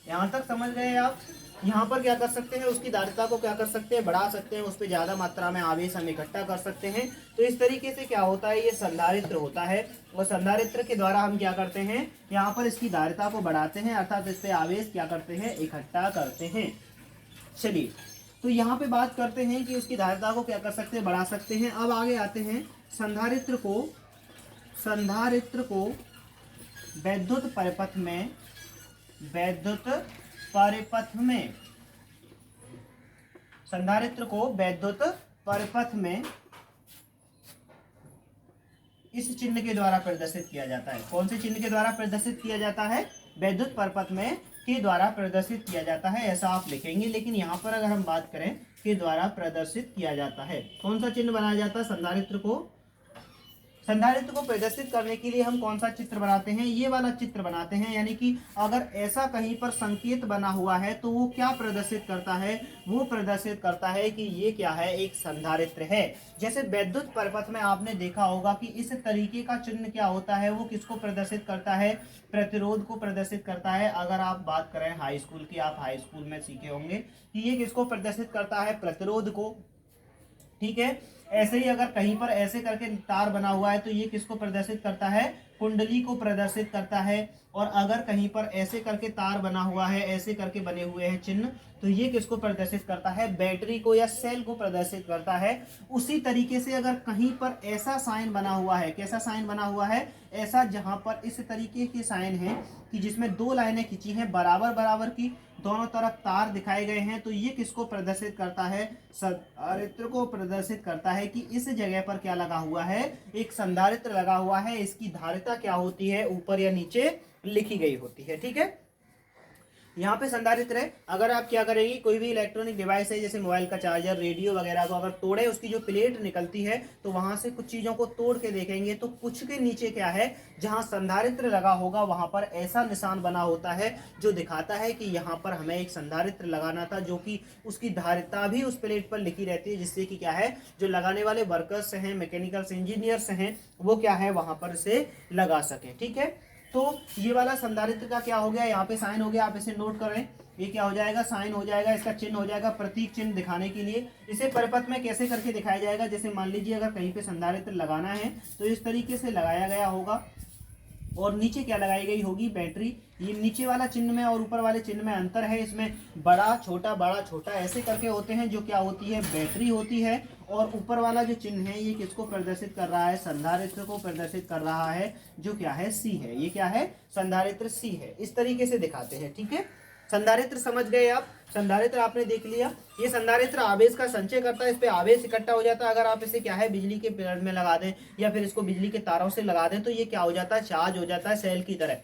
यहाँ तक समझ गए आप। यहाँ पर क्या कर सकते हैं, उसकी धारिता को क्या कर सकते हैं, बढ़ा सकते हैं, उस पर ज्यादा मात्रा में आवेश हम इकट्ठा कर सकते हैं। तो इस तरीके से क्या होता है, ये संधारित्र होता है और संधारित्र के द्वारा हम क्या करते हैं, यहाँ पर इसकी धारिता को बढ़ाते हैं, अर्थात इस पे आवेश क्या करते हैं, इकट्ठा करते हैं। चलिए, तो यहाँ पे बात करते हैं कि उसकी धारिता को क्या कर सकते हैं, बढ़ा सकते हैं। अब आगे आते हैं, संधारित्र को वैद्युत परिपथ में इस चिन्ह के द्वारा प्रदर्शित किया जाता है। कौन से चिन्ह के द्वारा प्रदर्शित किया जाता है, वैद्युत परिपथ में के द्वारा प्रदर्शित किया जाता है, ऐसा आप लिखेंगे। लेकिन यहाँ पर अगर हम बात करें के द्वारा प्रदर्शित किया जाता है, कौन सा चिन्ह बनाया जाता है, संधारित्र को प्रदर्शित करने के लिए हम कौन सा चित्र बनाते हैं, ये वाला चित्र बनाते हैं। यानी कि अगर ऐसा कहीं पर संकेत बना हुआ है तो वो क्या प्रदर्शित करता है, वो प्रदर्शित करता है कि ये क्या है, एक संधारित्र है। जैसे वैद्युत परिपथ में आपने देखा होगा कि इस तरीके का चिन्ह क्या होता है, वो किसको प्रदर्शित करता है, प्रतिरोध को प्रदर्शित करता है। अगर आप बात करें हाई स्कूल की, आप हाई स्कूल में सीखे होंगे कि ये किसको प्रदर्शित करता है, प्रतिरोध को। ठीक है, ऐसे ही अगर कहीं पर ऐसे करके तार बना हुआ है तो ये किसको प्रदर्शित करता है, कुंडली को प्रदर्शित करता है। और अगर कहीं पर ऐसे करके तार बना हुआ है, ऐसे करके बने हुए हैं चिन्ह, तो ये किसको प्रदर्शित करता है, बैटरी को या सेल को प्रदर्शित करता है। उसी तरीके से अगर कहीं पर ऐसा साइन बना हुआ है, कैसा साइन बना हुआ है, ऐसा जहां पर इस तरीके के साइन है कि जिसमें दो लाइनें खींची हैं बराबर बराबर की, दोनों तरफ तार दिखाए गए हैं, तो ये किसको प्रदर्शित करता है, संधारित्र को प्रदर्शित करता है कि इस जगह पर क्या लगा हुआ है, एक संधारित्र लगा हुआ है। इसकी धारिता क्या होती है, ऊपर या नीचे लिखी गई होती है। ठीक है, यहाँ पे संधारित्र है। अगर आप क्या करेंगे, कोई भी इलेक्ट्रॉनिक डिवाइस है जैसे मोबाइल का चार्जर, रेडियो वगैरह को अगर तोड़े, उसकी जो प्लेट निकलती है तो वहां से कुछ चीजों को तोड़ के देखेंगे तो कुछ के नीचे क्या है, जहां संधारित्र लगा होगा वहां पर ऐसा निशान बना होता है जो दिखाता है कि यहाँ पर हमें एक संधारित्र लगाना था, जो कि उसकी धारिता भी उस प्लेट पर लिखी रहती है, जिससे कि क्या है, जो लगाने वाले वर्कर्स हैं, मैकेनिकल्स इंजीनियर्स हैं, वो क्या है वहां पर से लगा सके। ठीक है, तो ये वाला संधारित्र का क्या हो गया, यहाँ पे साइन हो गया, आप इसे नोट करें। ये क्या हो जाएगा, साइन हो जाएगा, इसका चिन्ह हो जाएगा, प्रतीक चिन्ह दिखाने के लिए। इसे परिपथ में कैसे करके दिखाया जाएगा, जैसे मान लीजिए अगर कहीं पे संधारित्र लगाना है तो इस तरीके से लगाया गया होगा, और नीचे क्या लगाई गई होगी, बैटरी। ये नीचे वाला चिन्ह में और ऊपर वाले चिन्ह में अंतर है, इसमें बड़ा छोटा ऐसे करके होते हैं, जो क्या होती है, बैटरी होती है। और ऊपर वाला जो चिन्ह है ये किसको प्रदर्शित कर रहा है, संधारित्र को प्रदर्शित कर रहा है, जो क्या है, सी है। ये क्या है, संधारित्र सी है। इस तरीके से दिखाते हैं। ठीक है, संधारित्र समझ गए आप। संधारित्र आपने देख लिया। ये संधारित्र आवेश का संचय करता है, इस पे आवेश इकट्ठा हो जाता है। अगर आप इसे क्या है, बिजली के पेड़ में लगा दें या फिर इसको बिजली के तारों से लगा दें तो ये क्या हो जाता है, चार्ज हो जाता है सेल की तरह।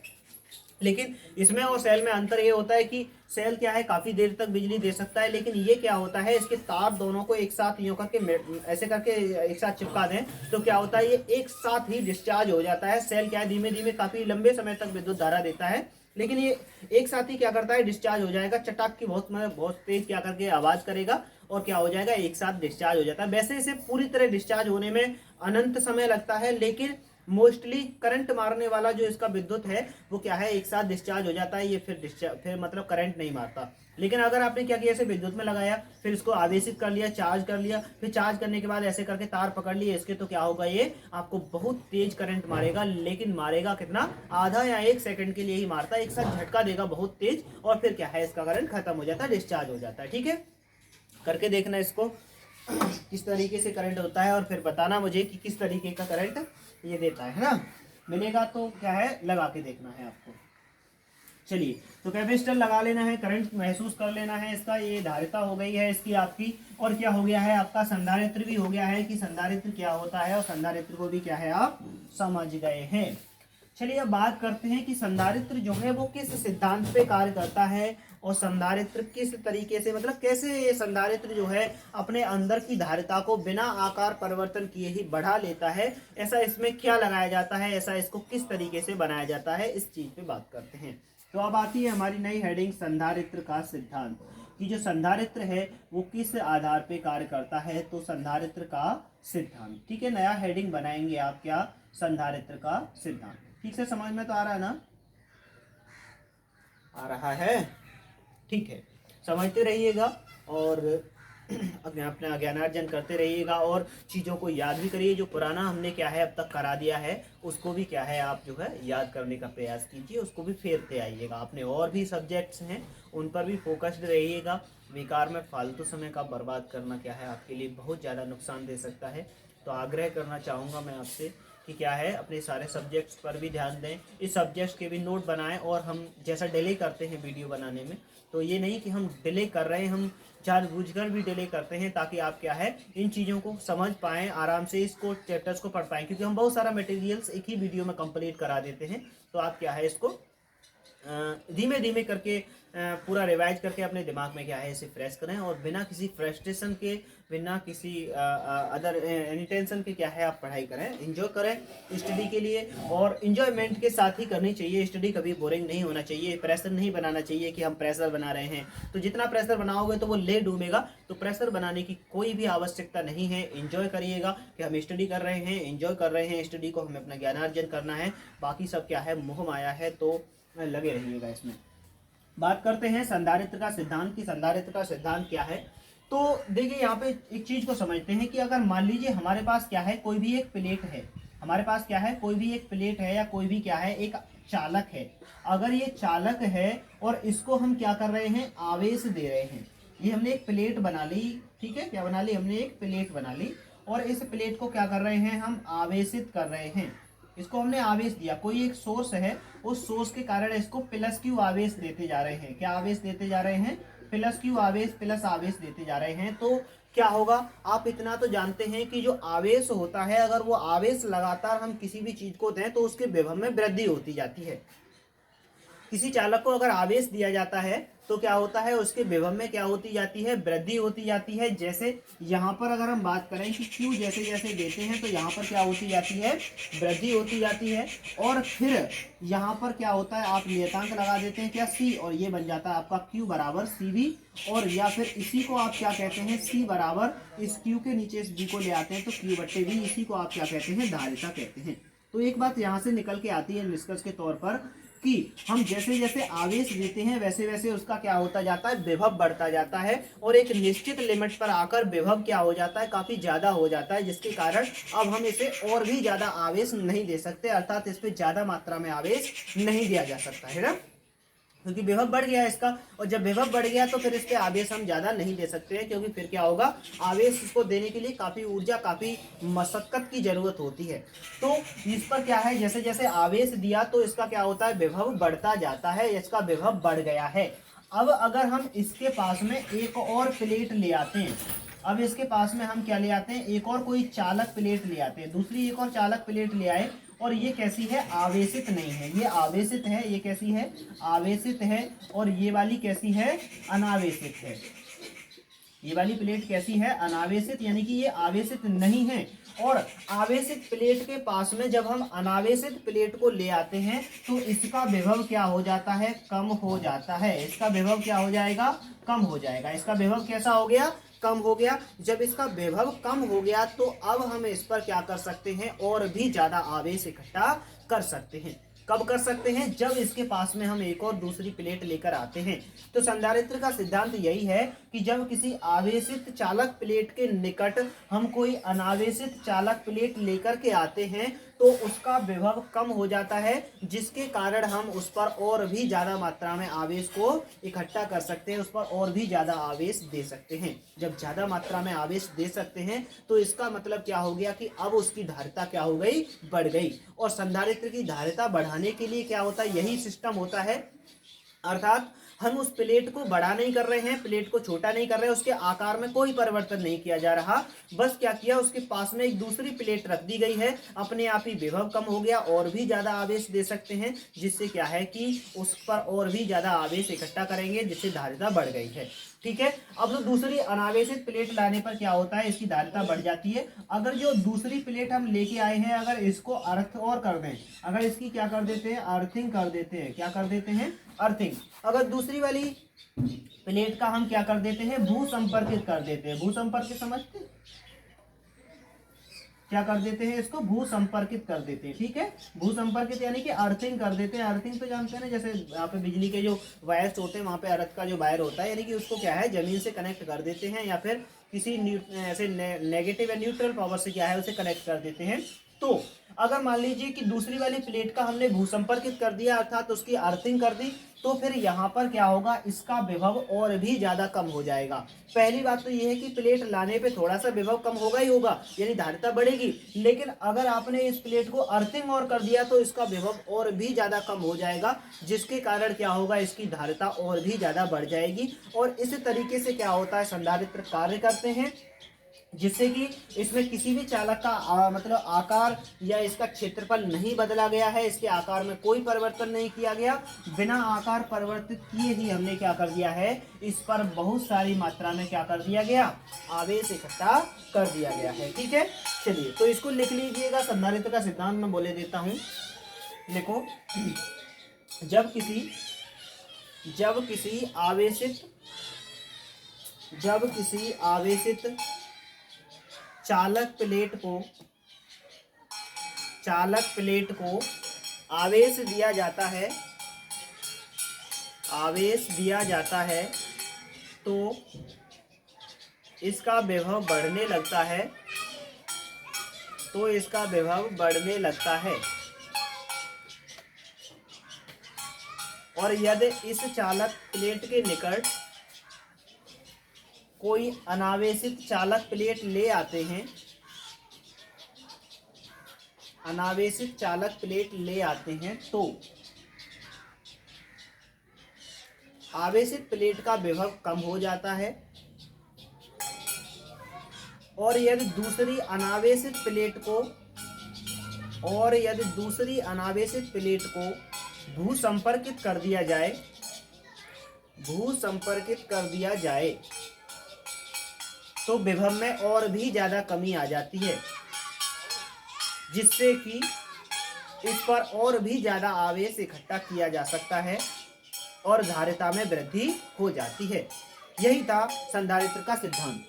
लेकिन इसमें और सेल में अंतर ये होता है कि सेल क्या है, काफी देर तक बिजली दे सकता है, लेकिन ये क्या होता है, इसके तार दोनों को एक साथ यूं करके ऐसे करके एक साथ चिपका दें तो क्या होता है, ये एक साथ ही डिस्चार्ज हो जाता है। सेल क्या है, धीमे धीमे काफी लंबे समय तक विद्युत धारा देता है, लेकिन ये एक साथ ही क्या करता है, डिस्चार्ज हो जाएगा। चटाक की बहुत तेज क्या करके आवाज करेगा और क्या हो जाएगा, एक साथ डिस्चार्ज हो जाता है। वैसे इसे पूरी तरह डिस्चार्ज होने में अनंत समय लगता है, लेकिन मोस्टली करंट मारने वाला जो इसका विद्युत है वो क्या है, एक साथ डिस्चार्ज हो जाता है। ये फिर मतलब करंट नहीं मारता। लेकिन अगर आपने क्या किया, इसे विद्युत में लगाया, फिर इसको आवेशित कर लिया, चार्ज कर लिया, फिर चार्ज करने के बाद ऐसे करके तार पकड़ लिए इसके, तो क्या होगा, ये आपको बहुत तेज करंट मारेगा। लेकिन मारेगा कितना, आधा या 1 सेकंड के लिए ही मारता है, एक साथ झटका देगा बहुत तेज, और फिर क्या है, इसका करंट खत्म हो जाता है, डिस्चार्ज हो जाता है। ठीक है, करके देखना इसको किस तरीके से करंट होता है, और फिर बताना मुझे कि किस तरीके का करंट ये देता है ना। मिलेगा तो क्या है, लगा के देखना है आपको। चलिए, तो कैपेसिटर लगा लेना है, करंट महसूस कर लेना है इसका। ये धारिता हो गई है इसकी आपकी, और क्या हो गया है आपका, संधारित्र भी हो गया है कि संधारित्र क्या होता है, और संधारित्र को भी क्या है आप समझ गए हैं। चलिए अब बात करते हैं कि संधारित्र जो है वो किस सिद्धांत पे कार्य करता है, और संधारित्र किस तरीके से, मतलब कैसे ये संधारित्र जो है अपने अंदर की धारिता को बिना आकार परिवर्तन किए ही बढ़ा लेता है। ऐसा इसमें क्या लगाया जाता है, ऐसा इसको किस तरीके से बनाया जाता है, इस चीज पे बात करते हैं। तो अब आती है हमारी नई हेडिंग, संधारित्र का सिद्धांत, कि जो संधारित्र है वो किस आधार पे कार्य करता है। तो संधारित्र का सिद्धांत, ठीक है, नया हेडिंग बनाएंगे आप, क्या, संधारित्र का सिद्धांत। ठीक से समझ में तो आ रहा है ना, आ रहा है, ठीक है, समझते रहिएगा और अपना ज्ञानार्जन करते रहिएगा, और चीज़ों को याद भी करिए। जो पुराना हमने क्या है अब तक करा दिया है उसको भी क्या है आप जो है याद करने का प्रयास कीजिए, उसको भी फेरते आइएगा। अपने और भी सब्जेक्ट्स हैं उन पर भी फोकस्ड रहिएगा। बेकार में फालतू समय का बर्बाद करना क्या है आपके लिए बहुत ज़्यादा नुकसान दे सकता है। तो आग्रह करना चाहूँगा मैं आपसे कि क्या है, अपने सारे सब्जेक्ट्स पर भी ध्यान दें, इस सब्जेक्ट्स के भी नोट बनाएं। और हम जैसा डिले करते हैं वीडियो बनाने में, तो ये नहीं कि हम डिले कर रहे हैं, हम जानबूझकर भी डिले करते हैं ताकि आप क्या है इन चीज़ों को समझ पाएँ, आराम से इसको चैप्टर्स को पढ़ पाएँ, क्योंकि हम बहुत सारा मटेरियल्स एक ही वीडियो में कंप्लीट करा देते हैं। तो आप क्या है इसको धीमे धीमे करके पूरा रिवाइज करके अपने दिमाग में क्या है इसे फ्रेश करें, और बिना किसी फ्रस्ट्रेशन के, बिना किसी अदर एनी टेंशन के क्या है आप पढ़ाई करें, एंजॉय करें स्टडी के लिए। और एंजॉयमेंट के साथ ही करनी चाहिए स्टडी, कभी बोरिंग नहीं होना चाहिए, प्रेशर नहीं बनाना चाहिए कि हम प्रेशर बना रहे हैं। तो जितना प्रेशर बनाओगे तो वो ले डूबेगा, तो प्रेशर बनाने की कोई भी आवश्यकता नहीं है। एंजॉय करिएगा कि हम स्टडी कर रहे हैं, एंजॉय कर रहे हैं स्टडी को, हमें अपना ज्ञानार्जन करना है। बाकी सब क्या है मोह माया है, तो लगे रहिएगा इसमें। बात करते हैं संधारित्र का सिद्धांत की, संधारित्र का सिद्धांत क्या है। तो देखिए यहाँ पे एक चीज को समझते हैं कि अगर मान लीजिए हमारे पास क्या है, कोई भी एक प्लेट है, हमारे पास क्या है, कोई भी एक प्लेट है, या कोई भी क्या है एक चालक है। अगर ये चालक है और इसको हम क्या कर रहे हैं, आवेश दे रहे हैं। ये हमने एक प्लेट बना ली, ठीक है, क्या बना ली, हमने एक प्लेट बना ली, और इस प्लेट को क्या कर रहे हैं, हम आवेशित कर रहे हैं। इसको हमने आवेश दिया, कोई एक सोर्स है, उस सोर्स के कारण इसको प्लस क्यू आवेश देते जा रहे हैं। क्या आवेश देते जा रहे हैं, प्लस क्यू आवेश, प्लस आवेश देते जा रहे हैं। तो क्या होगा, आप इतना तो जानते हैं कि जो आवेश होता है, अगर वो आवेश लगातार हम किसी भी चीज को दें तो उसके विभव में वृद्धि होती जाती है। किसी चालक को अगर आवेश दिया जाता है तो क्या होता है, उसके विभव में क्या होती जाती है, वृद्धि होती जाती है। जैसे यहाँ पर अगर हम बात करें कि Q जैसे जैसे देते हैं तो यहाँ पर क्या होती जाती है, वृद्धि होती जाती है। और फिर यहाँ पर क्या होता है, आप नियतांक लगा देते हैं क्या, C, और ये बन जाता है आपका Q बराबर CV। और या फिर इसी को आप क्या कहते हैं, C बराबर इस Q के नीचे इस B को ले आते हैं तो Q/V, इसी को आप क्या कहते हैं, धारिता कहते हैं। तो एक बात यहाँ से निकल के आती है निष्कर्ष के तौर पर कि हम जैसे जैसे आवेश देते हैं वैसे वैसे उसका क्या होता जाता है, विभव बढ़ता जाता है। और एक निश्चित लिमिट पर आकर विभव क्या हो जाता है, काफी ज्यादा हो जाता है, जिसके कारण अब हम इसे और भी ज्यादा आवेश नहीं दे सकते, अर्थात इस पे ज्यादा मात्रा में आवेश नहीं दिया जा सकता है ना, क्योंकि विभव बढ़ गया है इसका। और जब विभव बढ़ गया तो फिर इस पे आवेश हम ज्यादा नहीं दे सकते हैं, क्योंकि फिर क्या होगा, आवेश इसको देने के लिए काफी ऊर्जा, काफी मशक्कत की जरूरत होती है। तो इस पर क्या है, जैसे जैसे आवेश दिया तो इसका क्या होता है, विभव बढ़ता जाता है, इसका विभव बढ़ गया है। अब अगर हम इसके पास में एक और प्लेट ले आते हैं, अब इसके पास में हम क्या ले आते हैं, एक और कोई चालक प्लेट ले आते हैं, दूसरी एक और चालक प्लेट ले आए, और ये कैसी है, आवेशित नहीं है, ये आवेशित है, ये कैसी है, आवेशित है। और ये वाली कैसी है, अनावेशित है। ये वाली प्लेट कैसी है, अनावेशित, यानी कि ये आवेशित नहीं है। और आवेशित प्लेट के पास में जब हम अनावेशित प्लेट को ले आते हैं तो इसका विभव क्या हो जाता है, कम हो जाता है। इसका विभव क्या हो जाएगा, कम हो जाएगा। इसका विभव कैसा हो गया, कम हो गया। जब इसका विभव कम हो गया तो अब हम इस पर क्या कर सकते हैं, और भी ज्यादा आवेश इकट्ठा कर सकते हैं। कब कर सकते हैं, जब इसके पास में हम एक और दूसरी प्लेट लेकर आते हैं। तो संधारित्र का सिद्धांत यही है कि जब किसी आवेशित चालक प्लेट के निकट हम कोई अनावेशित चालक प्लेट लेकर के आते हैं तो उसका विभव कम हो जाता है, जिसके कारण हम उस पर और भी ज्यादा मात्रा में आवेश को इकट्ठा कर सकते हैं, उस पर और भी ज्यादा आवेश दे सकते हैं। जब ज्यादा मात्रा में आवेश दे सकते हैं तो इसका मतलब क्या हो गया कि अब उसकी धारिता क्या हो गई, बढ़ गई। और संधारित्र की धारिता बढ़ाने के लिए क्या होता है, यही सिस्टम होता है। अर्थात हम उस प्लेट को बड़ा नहीं कर रहे हैं, प्लेट को छोटा नहीं कर रहे हैं, उसके आकार में कोई परिवर्तन नहीं किया जा रहा, बस क्या किया, उसके पास में एक दूसरी प्लेट रख दी गई है, अपने आप ही विभव कम हो गया, और भी ज्यादा आवेश दे सकते हैं, जिससे क्या है कि उस पर और भी ज्यादा आवेश इकट्ठा करेंगे, जिससे धारिता बढ़ गई है। ठीक है। अब जो दूसरी अनावेशित प्लेट लाने पर क्या होता है, इसकी धारिता बढ़ जाती है। अगर जो दूसरी प्लेट हम लेके आए हैं, अगर इसको अर्थ और कर दें, अगर इसकी क्या कर देते हैं, अर्थिंग कर देते हैं, क्या कर देते हैं, अर्थिंग। अगर दूसरी वाली प्लेट का हम क्या कर देते हैं, भू संपर्कित कर देते हैं। भू संपर्कित समझते, क्या कर देते हैं, इसको भू संपर्कित कर देते हैं। ठीक है, भू संपर्कित यानी कि अर्थिंग कर देते हैं। अर्थिंग तो जानते हैं ना, जैसे यहाँ पे बिजली के जो वायर्स होते हैं वहां पे अर्थ का जो वायर होता है, यानी कि उसको क्या है, जमीन से कनेक्ट कर देते हैं, या फिर किसी ऐसे नेगेटिव या न्यूट्रल पावर से क्या है, उसे कनेक्ट कर देते हैं। तो अगर मान लीजिए कि दूसरी वाली प्लेट का हमने भू संपर्कित कर दिया, अर्थात उसकी अर्थिंग कर दी, तो फिर यहाँ पर क्या होगा, इसका विभव और भी ज्यादा कम हो जाएगा। पहली बात तो यह है कि प्लेट लाने पे थोड़ा सा विभव कम होगा ही होगा, यानी धारिता बढ़ेगी। लेकिन अगर आपने इस प्लेट को अर्थिंग और कर दिया तो इसका विभव और भी ज्यादा कम हो जाएगा, जिसके कारण क्या होगा, इसकी धारिता और भी ज्यादा बढ़ जाएगी। और इस तरीके से क्या होता है, संधारित्र कार्य करते हैं, जिससे कि इसमें किसी भी चालक का मतलब आकार या इसका क्षेत्रफल नहीं बदला गया है, इसके आकार में कोई परिवर्तन नहीं किया गया। बिना आकार परिवर्तित किए ही हमने क्या कर दिया है, इस पर बहुत सारी मात्रा में क्या कर दिया गया, आवेश इकट्ठा कर दिया गया है। ठीक है, चलिए तो इसको लिख लीजिएगा। संधारित्र का सिद्धांत मैं बोले देता हूं, लिखो। जब किसी आवेशित चालक प्लेट को आवेश दिया जाता है तो इसका विभव बढ़ने लगता है। और यदि इस चालक प्लेट के निकट कोई अनावेशित चालक प्लेट ले आते हैं, तो आवेशित प्लेट का विभव कम हो जाता है। और यदि दूसरी अनावेशित प्लेट को भू संपर्कित कर दिया जाए, भू संपर्कित कर दिया जाए तो विभव में और भी ज्यादा कमी आ जाती है, जिससे कि इस पर और भी ज्यादा आवेश इकट्ठा किया जा सकता है और धारिता में वृद्धि हो जाती है। यही था संधारित्र का सिद्धांत।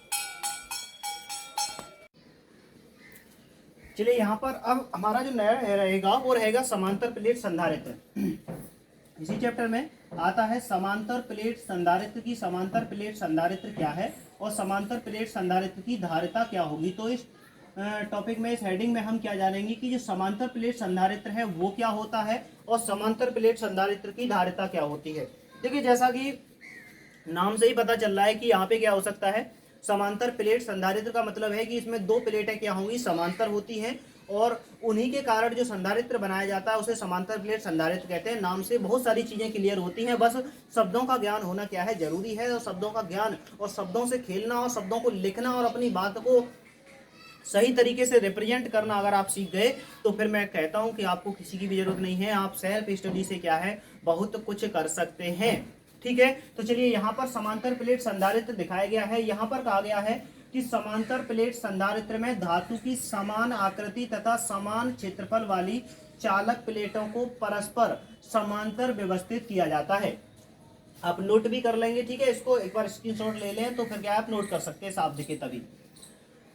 चलिए यहाँ पर अब हमारा जो नया रहेगा वो रहेगा समांतर प्लेट संधारित्र। इसी चैप्टर में आता है समांतर प्लेट संधारित्र की समांतर प्लेट संधारित्र क्या है और समांतर प्लेट संधारित्र की धारिता क्या होगी। तो इस टॉपिक में, इस हेडिंग में हम क्या जानेंगे कि जो समांतर प्लेट संधारित्र है वो क्या होता है और समांतर प्लेट संधारित्र की धारिता क्या होती है। देखिए जैसा कि नाम से ही पता चल रहा है कि यहाँ पे क्या हो सकता है, समांतर प्लेट संधारित्र का मतलब है कि इसमें दो प्लेटें क्या होंगी, समांतर होती हैं और उन्हीं के कारण जो संधारित्र बनाया जाता है उसे समांतर प्लेट संधारित्र कहते हैं। नाम से बहुत सारी चीजें क्लियर होती हैं, बस शब्दों का ज्ञान होना क्या है जरूरी है, और शब्दों का ज्ञान और शब्दों से खेलना और शब्दों को लिखना और अपनी बात को सही तरीके से रिप्रेजेंट करना अगर आप सीख गए तो फिर मैं कहता हूं कि आपको किसी की भी जरूरत नहीं है, आप सेल्फ स्टडी से क्या है बहुत कुछ कर सकते हैं। ठीक है, तो चलिए यहाँ पर समांतर प्लेट संधारित्र दिखाया गया है। यहाँ पर कहा गया है कि समांतर प्लेट संधारित्र में धातु की समान आकृति तथा समान क्षेत्रफल वाली चालक प्लेटों को परस्पर समांतर व्यवस्थित किया जाता है। आप नोट भी कर लेंगे, ठीक है, इसको एक बार स्क्रीनशॉट ले लें तो फिर क्या आप नोट कर सकते हैं, साफ दिखे तभी।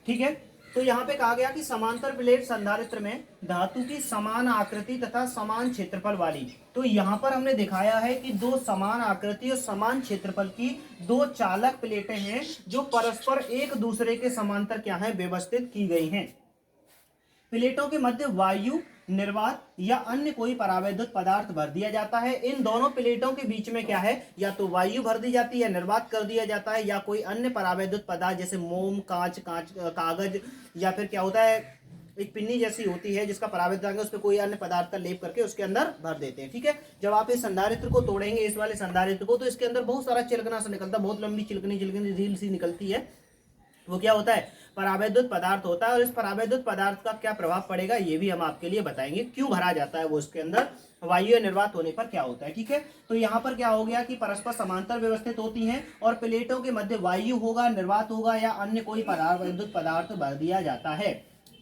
ठीक है, तो यहाँ पे कहा गया कि समांतर प्लेट संधारित्र में धातु की समान आकृति तथा समान क्षेत्रफल वाली, तो यहाँ पर हमने दिखाया है कि दो समान आकृति और समान क्षेत्रफल की दो चालक प्लेटें हैं जो परस्पर एक दूसरे के समांतर क्या है व्यवस्थित की गई हैं। प्लेटों के मध्य वायु, निर्वात या अन्य कोई परावैद्युत पदार्थ भर दिया जाता है। इन दोनों प्लेटों के बीच में क्या है, या तो वायु भर दी जाती है, निर्वात कर दिया जाता है, या कोई अन्य परावैद्युत पदार्थ जैसे मोम, कागज, या फिर क्या होता है एक पिन्नी जैसी होती है जिसका परावैद्युत उस पर कोई अन्य पदार्थ का लेप करके उसके अंदर भर देते हैं। ठीक है, जब आप इस संधारित्र को तोड़ेंगे, इस वाले संधारित्र को, तो इसके अंदर बहुत सारा चिलकना सा निकलता है, बहुत लंबी चिलकनी रील सी निकलती है। वो क्या होता है, परावैद्युत पदार्थ होता है। और इस परावैद्युत पदार्थ का क्या प्रभाव पड़ेगा ये भी हम आपके लिए बताएंगे, क्यों भरा जाता है वो इसके अंदर, वायु निर्वात होने पर क्या होता है। ठीक है, तो यहाँ पर क्या हो गया कि परस्पर समांतर व्यवस्थित होती हैं और प्लेटों के मध्य वायु होगा, निर्वात होगा या अन्य कोई परावैद्युत पदार्थ भर दिया जाता है।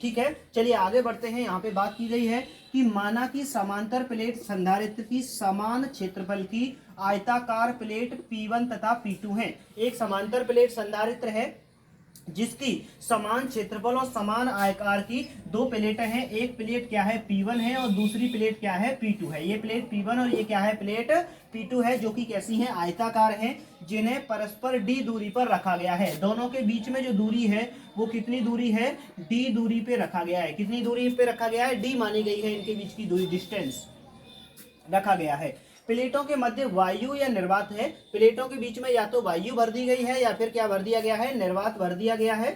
ठीक है, चलिए आगे बढ़ते हैं। यहाँ पे बात की गई है कि माना कि समांतर प्लेट संधारित्र की समान क्षेत्रफल की आयताकार प्लेट P1 तथा P2 है। एक समांतर प्लेट संधारित्र है जिसकी समान क्षेत्रफल और समान आयकार की दो प्लेटें हैं। एक प्लेट क्या है, P1 है और दूसरी प्लेट क्या है, P2 है। ये प्लेट P1 और ये क्या है, प्लेट P2 है, जो कि कैसी है, आयताकार है, जिन्हें परस्पर d दूरी पर रखा गया है। दोनों के बीच में जो दूरी है वो कितनी दूरी है, d दूरी पे रखा गया है। कितनी दूरी पे रखा गया है, d मानी गई है, इनके बीच की दूरी, डिस्टेंस रखा गया है। प्लेटों के मध्य वायु या निर्वात है। प्लेटों के बीच में या तो वायु भर दी गई है या फिर क्या भर दिया गया है, निर्वात भर दिया गया है।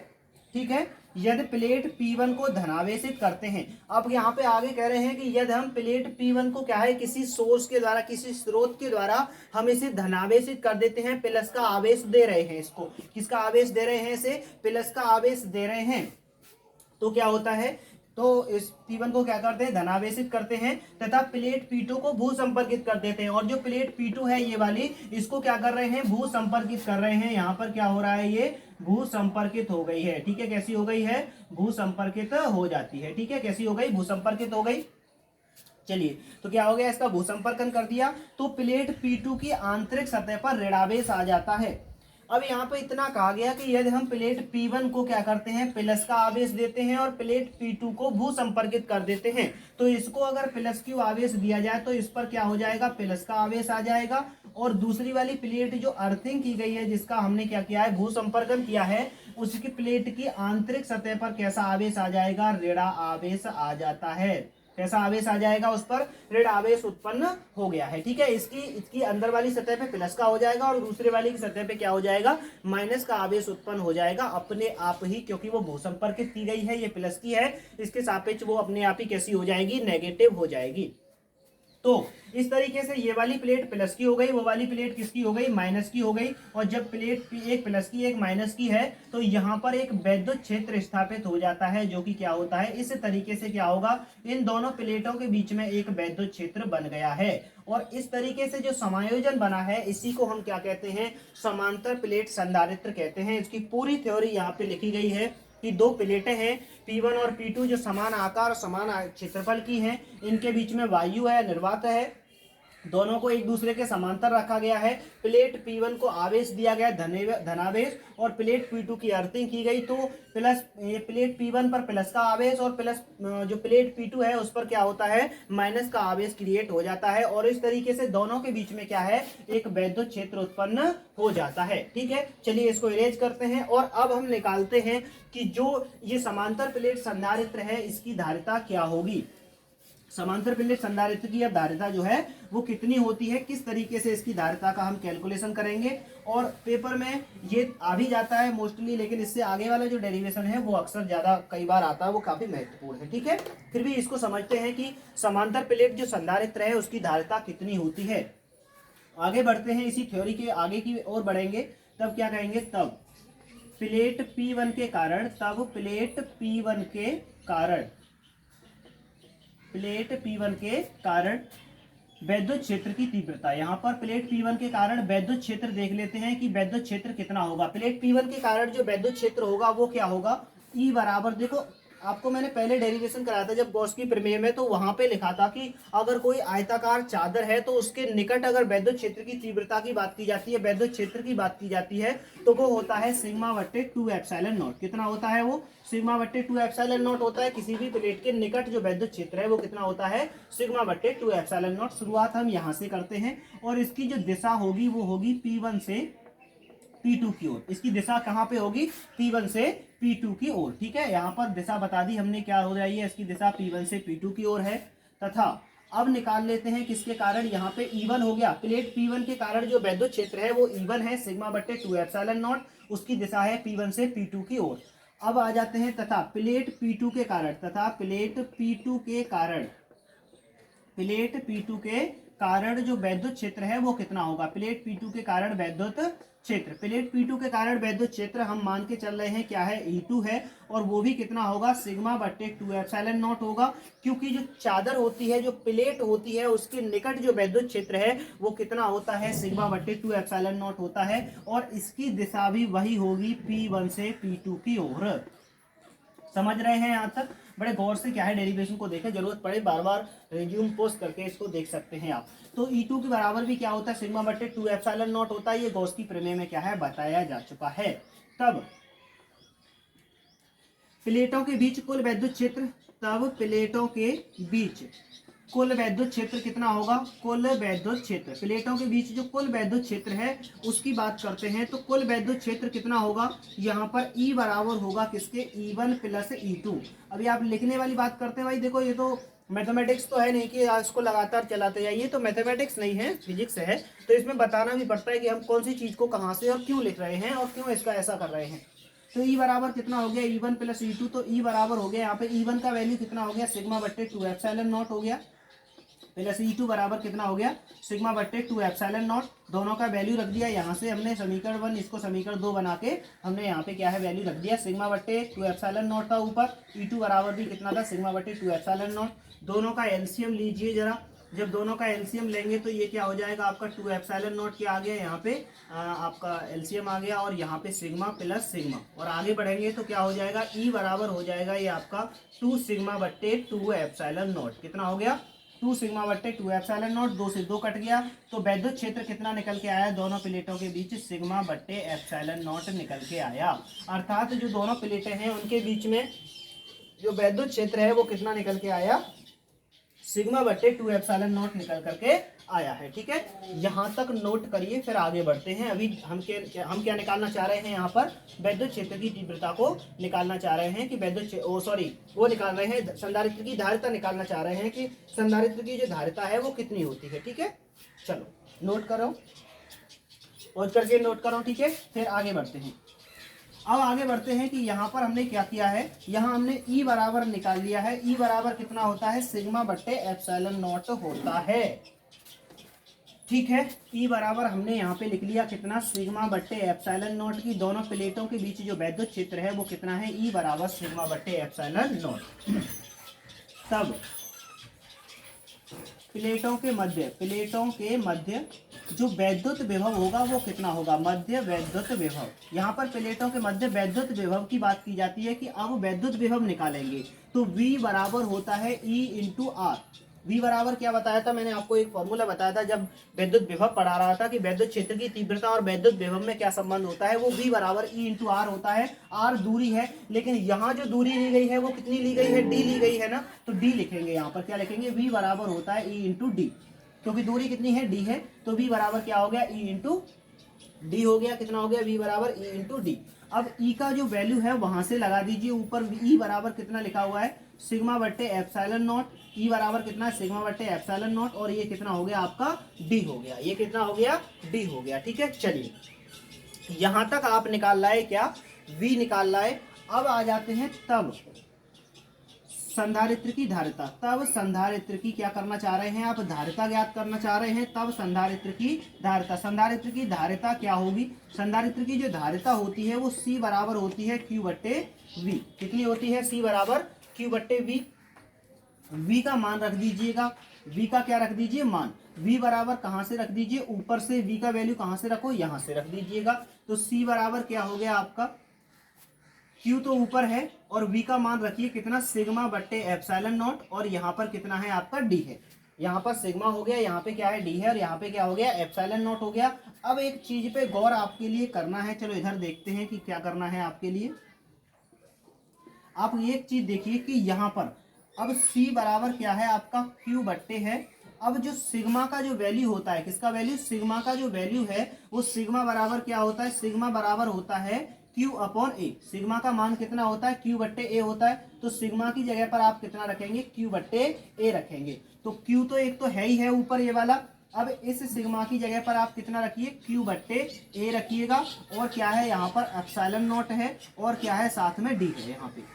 ठीक है, यदि प्लेट P1 को धनावेशित करते हैं, अब यहाँ पे आगे कह रहे हैं कि यदि हम प्लेट P1 को क्या है, किसी सोर्स के द्वारा, किसी स्रोत के द्वारा हम इसे धनावेशित कर देते हैं, प्लस का आवेश दे रहे हैं, इसको किसका आवेश दे रहे हैं, इसे प्लस का आवेश दे रहे हैं, तो क्या होता है, तो इस P1 को क्या करते हैं, धनावेशित करते हैं तथा प्लेट P2 को भू संपर्कित कर देते हैं। और जो प्लेट P2 है ये वाली, इसको क्या कर रहे हैं, भू संपर्कित कर रहे हैं। यहाँ पर क्या हो रहा है, ये भू संपर्कित हो गई है। ठीक है, कैसी हो गई है, भू संपर्कित हो जाती है। ठीक है, कैसी हो गई, भू संपर्कित हो गई। चलिए, तो क्या हो गया, इसका भू संपर्कन कर दिया तो प्लेट P2 की आंतरिक सतह पर ऋणावेश आ जाता है। अब यहाँ पे इतना कहा गया कि यदि हम प्लेट P1 को क्या करते हैं, प्लस का आवेश देते हैं और प्लेट P2 को भू संपर्कित कर देते हैं, तो इसको अगर प्लस क्यू आवेश दिया जाए तो इस पर क्या हो जाएगा, प्लस का आवेश आ जाएगा। और दूसरी वाली प्लेट जो अर्थिंग की गई है, जिसका हमने क्या किया है, भू संपर्कन किया है, उसकी प्लेट की आंतरिक सतह पर कैसा आवेश आ जाएगा, ऋण आवेश आ जाता है। कैसा आवेश आ जाएगा, उस पर ऋण आवेश उत्पन्न हो गया है। ठीक है, इसकी अंदर वाली सतह पे प्लस का हो जाएगा और दूसरे वाली की सतह पे क्या हो जाएगा, माइनस का आवेश उत्पन्न हो जाएगा अपने आप ही, क्योंकि वो भू संपर्कित की गई है, ये प्लस की है, इसके सापेक्ष वो अपने आप ही कैसी हो जाएगी, नेगेटिव हो जाएगी। तो इस तरीके से ये वाली प्लेट प्लस की हो गई, वो वाली प्लेट किसकी हो गई, माइनस की हो गई। और जब प्लेट एक प्लस की एक माइनस की है तो यहाँ पर एक वैद्युत क्षेत्र स्थापित हो जाता है, जो कि क्या होता है, इस तरीके से क्या होगा, इन दोनों प्लेटों के बीच में एक वैद्युत क्षेत्र बन गया है। और इस तरीके से जो समायोजन बना है इसी को हम क्या कहते हैं, समांतर प्लेट संधारित्र कहते हैं। इसकी पूरी थ्योरी यहाँ पे लिखी गई है कि दो प्लेटें हैं P1 और P2 जो समान आकार और समान क्षेत्रफल की हैं, इनके बीच में वायु है, निर्वात है, दोनों को एक दूसरे के समांतर रखा गया है। प्लेट P1 को आवेश दिया गया धनावेश और प्लेट P2 की अर्थिंग की गई, तो प्लस प्लेट P1 पर प्लस का आवेश और प्लस जो प्लेट P2 है उस पर क्या होता है, माइनस का आवेश क्रिएट हो जाता है। और इस तरीके से दोनों के बीच में क्या है, एक वैद्युत क्षेत्र उत्पन्न हो जाता है। ठीक है, चलिए इसको इरेज करते हैं और अब हम निकालते हैं कि जो ये समांतर प्लेट संधारित्र है इसकी धारिता क्या होगी। समांतर प्लेट संधारित्र की अब धारिता जो है वो कितनी होती है, किस तरीके से इसकी धारिता का हम कैलकुलेशन करेंगे। और पेपर में ये आ भी जाता है मोस्टली, लेकिन इससे आगे वाला जो डेरिवेशन है वो अक्सर ज्यादा कई बार आता है, वो काफी महत्वपूर्ण है। ठीक है, फिर भी इसको समझते हैं कि समांतर प्लेट जो संधारित्र है उसकी धारिता कितनी होती है। आगे बढ़ते हैं, इसी थ्योरी के आगे की ओर बढ़ेंगे, तब क्या कहेंगे, तब प्लेट P1 के कारण, तब प्लेट P1 के कारण, प्लेट P1 के कारण वैद्युत क्षेत्र की तीव्रता। यहाँ पर प्लेट P1 के कारण वैद्युत क्षेत्र देख लेते हैं कि वैद्युत क्षेत्र कितना होगा। प्लेट P1 के कारण जो वैद्युत क्षेत्र होगा वो क्या होगा, E बराबर, देखो आपको मैंने पहले डेरिवेशन कराया था जब गॉस की प्रमेय में, तो वहां पे लिखा था कि अगर कोई आयताकार चादर है तो उसके निकट अगर वैद्युत क्षेत्र की तीव्रता की बात की जाती है, वैद्युत क्षेत्र की बात की जाती है, तो वो होता है सिग्मा बट्टे 2 एप्सिलॉन नॉट। कितना होता है वो, सिग्मा बट्टे 2 एप्सिलॉन नॉट होता है। किसी भी प्लेट के निकट जो वैद्युत क्षेत्र है वो कितना होता है, सिग्मा बट्टे 2 एप्सिलॉन नॉट। शुरुआत हम यहाँ से करते हैं और इसकी जो दिशा होगी वो होगी P1 से P2 की ओर। इसकी दिशा कहाँ पे होगी, P1 से P2 की ओर। ठीक है, यहाँ पर दिशा बता दी हमने क्या हो जाएगी, इसकी दिशा P1 से P2 की ओर है। तथा अब निकाल लेते हैं किसके कारण, यहाँ पे E1 हो गया। प्लेट P1 के कारण जो वैद्युत क्षेत्र है वो E1 है, सिग्मा बट्टे 2 एप्सिलॉन नॉट, उसकी दिशा है P1 से P2 की ओर। अब आ जाते हैं तथा प्लेट P2 के कारण, तथा प्लेट P2 के कारण, प्लेट P2 के कारण जो वैद्युत क्षेत्र है वो कितना होगा। प्लेट P2 के कारण वैद्युत क्षेत्र, प्लेट P2 के कारण वैद्युत क्षेत्र हम मान के चल रहे हैं क्या है, E2 है, और वो भी कितना होगा, सिग्मा बट्टे 2 एप्सिलॉन नॉट होगा। क्योंकि जो चादर होती है, जो प्लेट होती है, उसके निकट जो वैद्युत क्षेत्र है वो कितना होता है, सिग्मा बट्टे 2 एप्सिलॉन नॉट होता है। और इसकी दिशा भी वही होगी P1 से P2 की ओर। समझ रहे हैं यहाँ तक, बड़े गौर से क्या है डेरिवेशन को देखें, जरूरत पड़े बार बार रिज्यूम पोस्ट करके इसको देख सकते हैं आप। तो E2 के बराबर भी क्या होता है, सिग्मा बट्टे 2 एप्सिलॉन नॉट होता है। ये गॉस की प्रमेय में क्या है, बताया जा चुका है। तब प्लेटों के बीच कुल वैद्युत क्षेत्र, तब प्लेटों के बीच कुल वैद्युत क्षेत्र कितना होगा, कुल वैद्युत क्षेत्र, प्लेटों के बीच जो कुल वैद्युत क्षेत्र है उसकी बात करते हैं, तो कुल वैद्युत क्षेत्र कितना होगा, यहाँ पर E बराबर होगा किसके, E1 प्लस E2। अभी आप लिखने वाली बात करते हैं भाई, देखो ये तो मैथमेटिक्स तो है नहीं कि इसको लगातार चलाते जाइए, तो मैथमेटिक्स नहीं है, फिजिक्स है, तो इसमें बताना भी पड़ता है कि हम कौन सी चीज को कहाँ से और क्यों लिख रहे हैं और क्यों इसका ऐसा कर रहे हैं। तो E बराबर कितना हो गया, E1 प्लस E2, तो E बराबर हो गया यहाँ पे E1 का वैल्यू कितना हो गया, सिग्मा बट्टे 2 एप्सिलॉन नॉट हो गया, प्लस E2 बराबर कितना हो गया, सिग्मा बट्टे 2 एप्सिलॉन नॉट। दोनों का वैल्यू रख दिया, यहाँ से हमने समीकरण 1 इसको समीकरण 2 बना के हमने यहाँ पे क्या है वैल्यू रख दिया, सिग्मा बट्टे 2 एप्सिलॉन नॉट था ऊपर, E2 बराबर भी कितना था, सिग्मा बट्टे 2 एप्सिलॉन नॉट। दोनों का एलसीएम लीजिए जरा, जब दोनों का एलसीएम लेंगे तो ये क्या हो जाएगा आपका 2 एप्सिलॉन नॉट क्या आ गया, यहाँ पे आपका एलसीएम आ गया, और यहाँ पे सिग्मा प्लस सिग्मा, और आगे बढ़ेंगे तो क्या हो जाएगा, E बराबर हो जाएगा ये आपका 2 सिग्मा बट्टे 2 एप्सिलॉन नॉट। कितना हो गया, 2 सिग्मा बट्टे 2 एप्सिलॉन नॉट, 2 से 2 कट गया, तो वैद्युत क्षेत्र कितना निकल के आया, दोनों प्लेटों के बीच सिग्मा बट्टे एप्सिलॉन नॉट निकल के आया। अर्थात जो दोनों प्लेटें हैं उनके बीच में जो वैद्युत क्षेत्र है वो कितना निकल के आया, सिग्मा बट्टे 2 एप्सिलॉन नॉट निकल करके आया है। ठीक है, यहाँ तक नोट करिए, फिर आगे बढ़ते हैं। अभी हम क्या निकालना चाह रहे हैं, यहाँ पर वैद्युत क्षेत्र की तीव्रता को निकालना चाह रहे हैं कि वो निकाल रहे हैं, संधारित्र की धारिता निकालना चाह रहे हैं कि संधारित्र की जो धारिता है वो कितनी होती है। ठीक है, चलो नोट करो, पहुंच करके नोट करो। ठीक है, फिर आगे बढ़ते हैं। अब आगे बढ़ते हैं कि यहाँ पर हमने क्या किया है, यहाँ हमने ई बराबर निकाल लिया है। ई बराबर कितना होता है, सिग्मा बट्टे एप्सिलॉन नॉट होता है। ठीक है, ई बराबर हमने यहाँ पे लिख लिया कितना, सिग्मा बट्टे एप्सिलॉन नॉट की दोनों प्लेटों के बीच जो वैद्युत क्षेत्र है वो कितना है, ई बराबर सिग्मा बट्टे एप्सिलॉन नॉट। तब प्लेटों के मध्य जो वैद्युत विभव होगा वो कितना होगा, मध्य वैद्युत विभव। यहाँ पर प्लेटों के मध्य वैद्युत विभव की बात की जाती है कि अब वैद्युत विभव निकालेंगे तो V बराबर होता है E इंटू आर। V बराबर क्या बताया था मैंने आपको, एक फॉर्मूला बताया था जब वैद्युत विभव पढ़ा रहा था कि वैद्युत क्षेत्र की तीव्रता और वैद्युत विभव में क्या संबंध होता है, वो V बराबर E इंटू आर होता है। R दूरी है, लेकिन यहाँ जो दूरी ली गई है वो कितनी ली गई है, D ली गई है ना, तो D लिखेंगे। यहाँ पर क्या लिखेंगे, V बराबर होता है E इंटू डी, क्योंकि दूरी कितनी है, D है, तो V बराबर क्या हो गया, E इंटू डी हो गया। कितना हो गया, V बराबर E इंटू डी। अब E का जो वैल्यू है वहां से लगा दीजिए ऊपर। E बराबर कितना लिखा हुआ है, सिग्मा बट्टे एप्सिलॉन नॉट। E बराबर कितना है, सिग्मा बट्टे एप्सिलॉन नॉट, और ये कितना हो गया आपका, D हो गया। ये कितना हो गया, D हो गया। ठीक है, चलिए यहां तक आप निकाल लाए क्या, V निकाल लाए। अब आ जाते हैं तब संधारित्र की धारिता। तब संधारित्र की क्या करना चाह रहे हैं आप, धारिता ज्ञात करना चाह रहे हैं। तब संधारित्र की धारिता, संधारित्र की धारिता क्या होगी, संधारित्र की जो धारिता होती है वो C बराबर होती है Q बट्टे V। कितनी होती है, C बराबर Q बट्टे V। V का मान रख दीजिएगा, V का क्या रख दीजिए, मान। V बराबर कहां से रख दीजिए, ऊपर से V का वैल्यू कहां से रखो, यहां से रख दीजिएगा। तो C बराबर क्या हो गया आपका, Q तो ऊपर है और V का मान रखिए कितना, सिग्मा बट्टे एप्सिलॉन नॉट, और यहाँ पर कितना है आपका, D है। यहाँ पर सिग्मा हो गया, यहाँ पे क्या है, D है, और यहाँ पे क्या हो गया, एप्सिलॉन नॉट हो गया। अब एक चीज पे गौर आपके लिए करना है, चलो इधर देखते हैं कि क्या करना है आपके लिए। आप एक चीज देखिए कि यहाँ पर अब C बराबर क्या है आपका, Q बट्टे है। अब जो सिग्मा का जो वैल्यू होता है, किसका वैल्यू, सिग्मा का जो वैल्यू है वो सिग्मा बराबर क्या होता है, सिग्मा बराबर होता है Q अपॉन A। सिग्मा का मान कितना होता है, Q बट्टे A होता है। तो सिग्मा की जगह पर आप कितना रखेंगे, Q बट्टे A रखेंगे। तो Q तो एक तो है ही है ऊपर ये वाला। अब इस सिग्मा की जगह पर आप कितना रखिए, Q बट्टे A रखिएगा, और क्या है यहाँ पर एप्सिलॉन नॉट है, और क्या है साथ में D है यहाँ पे।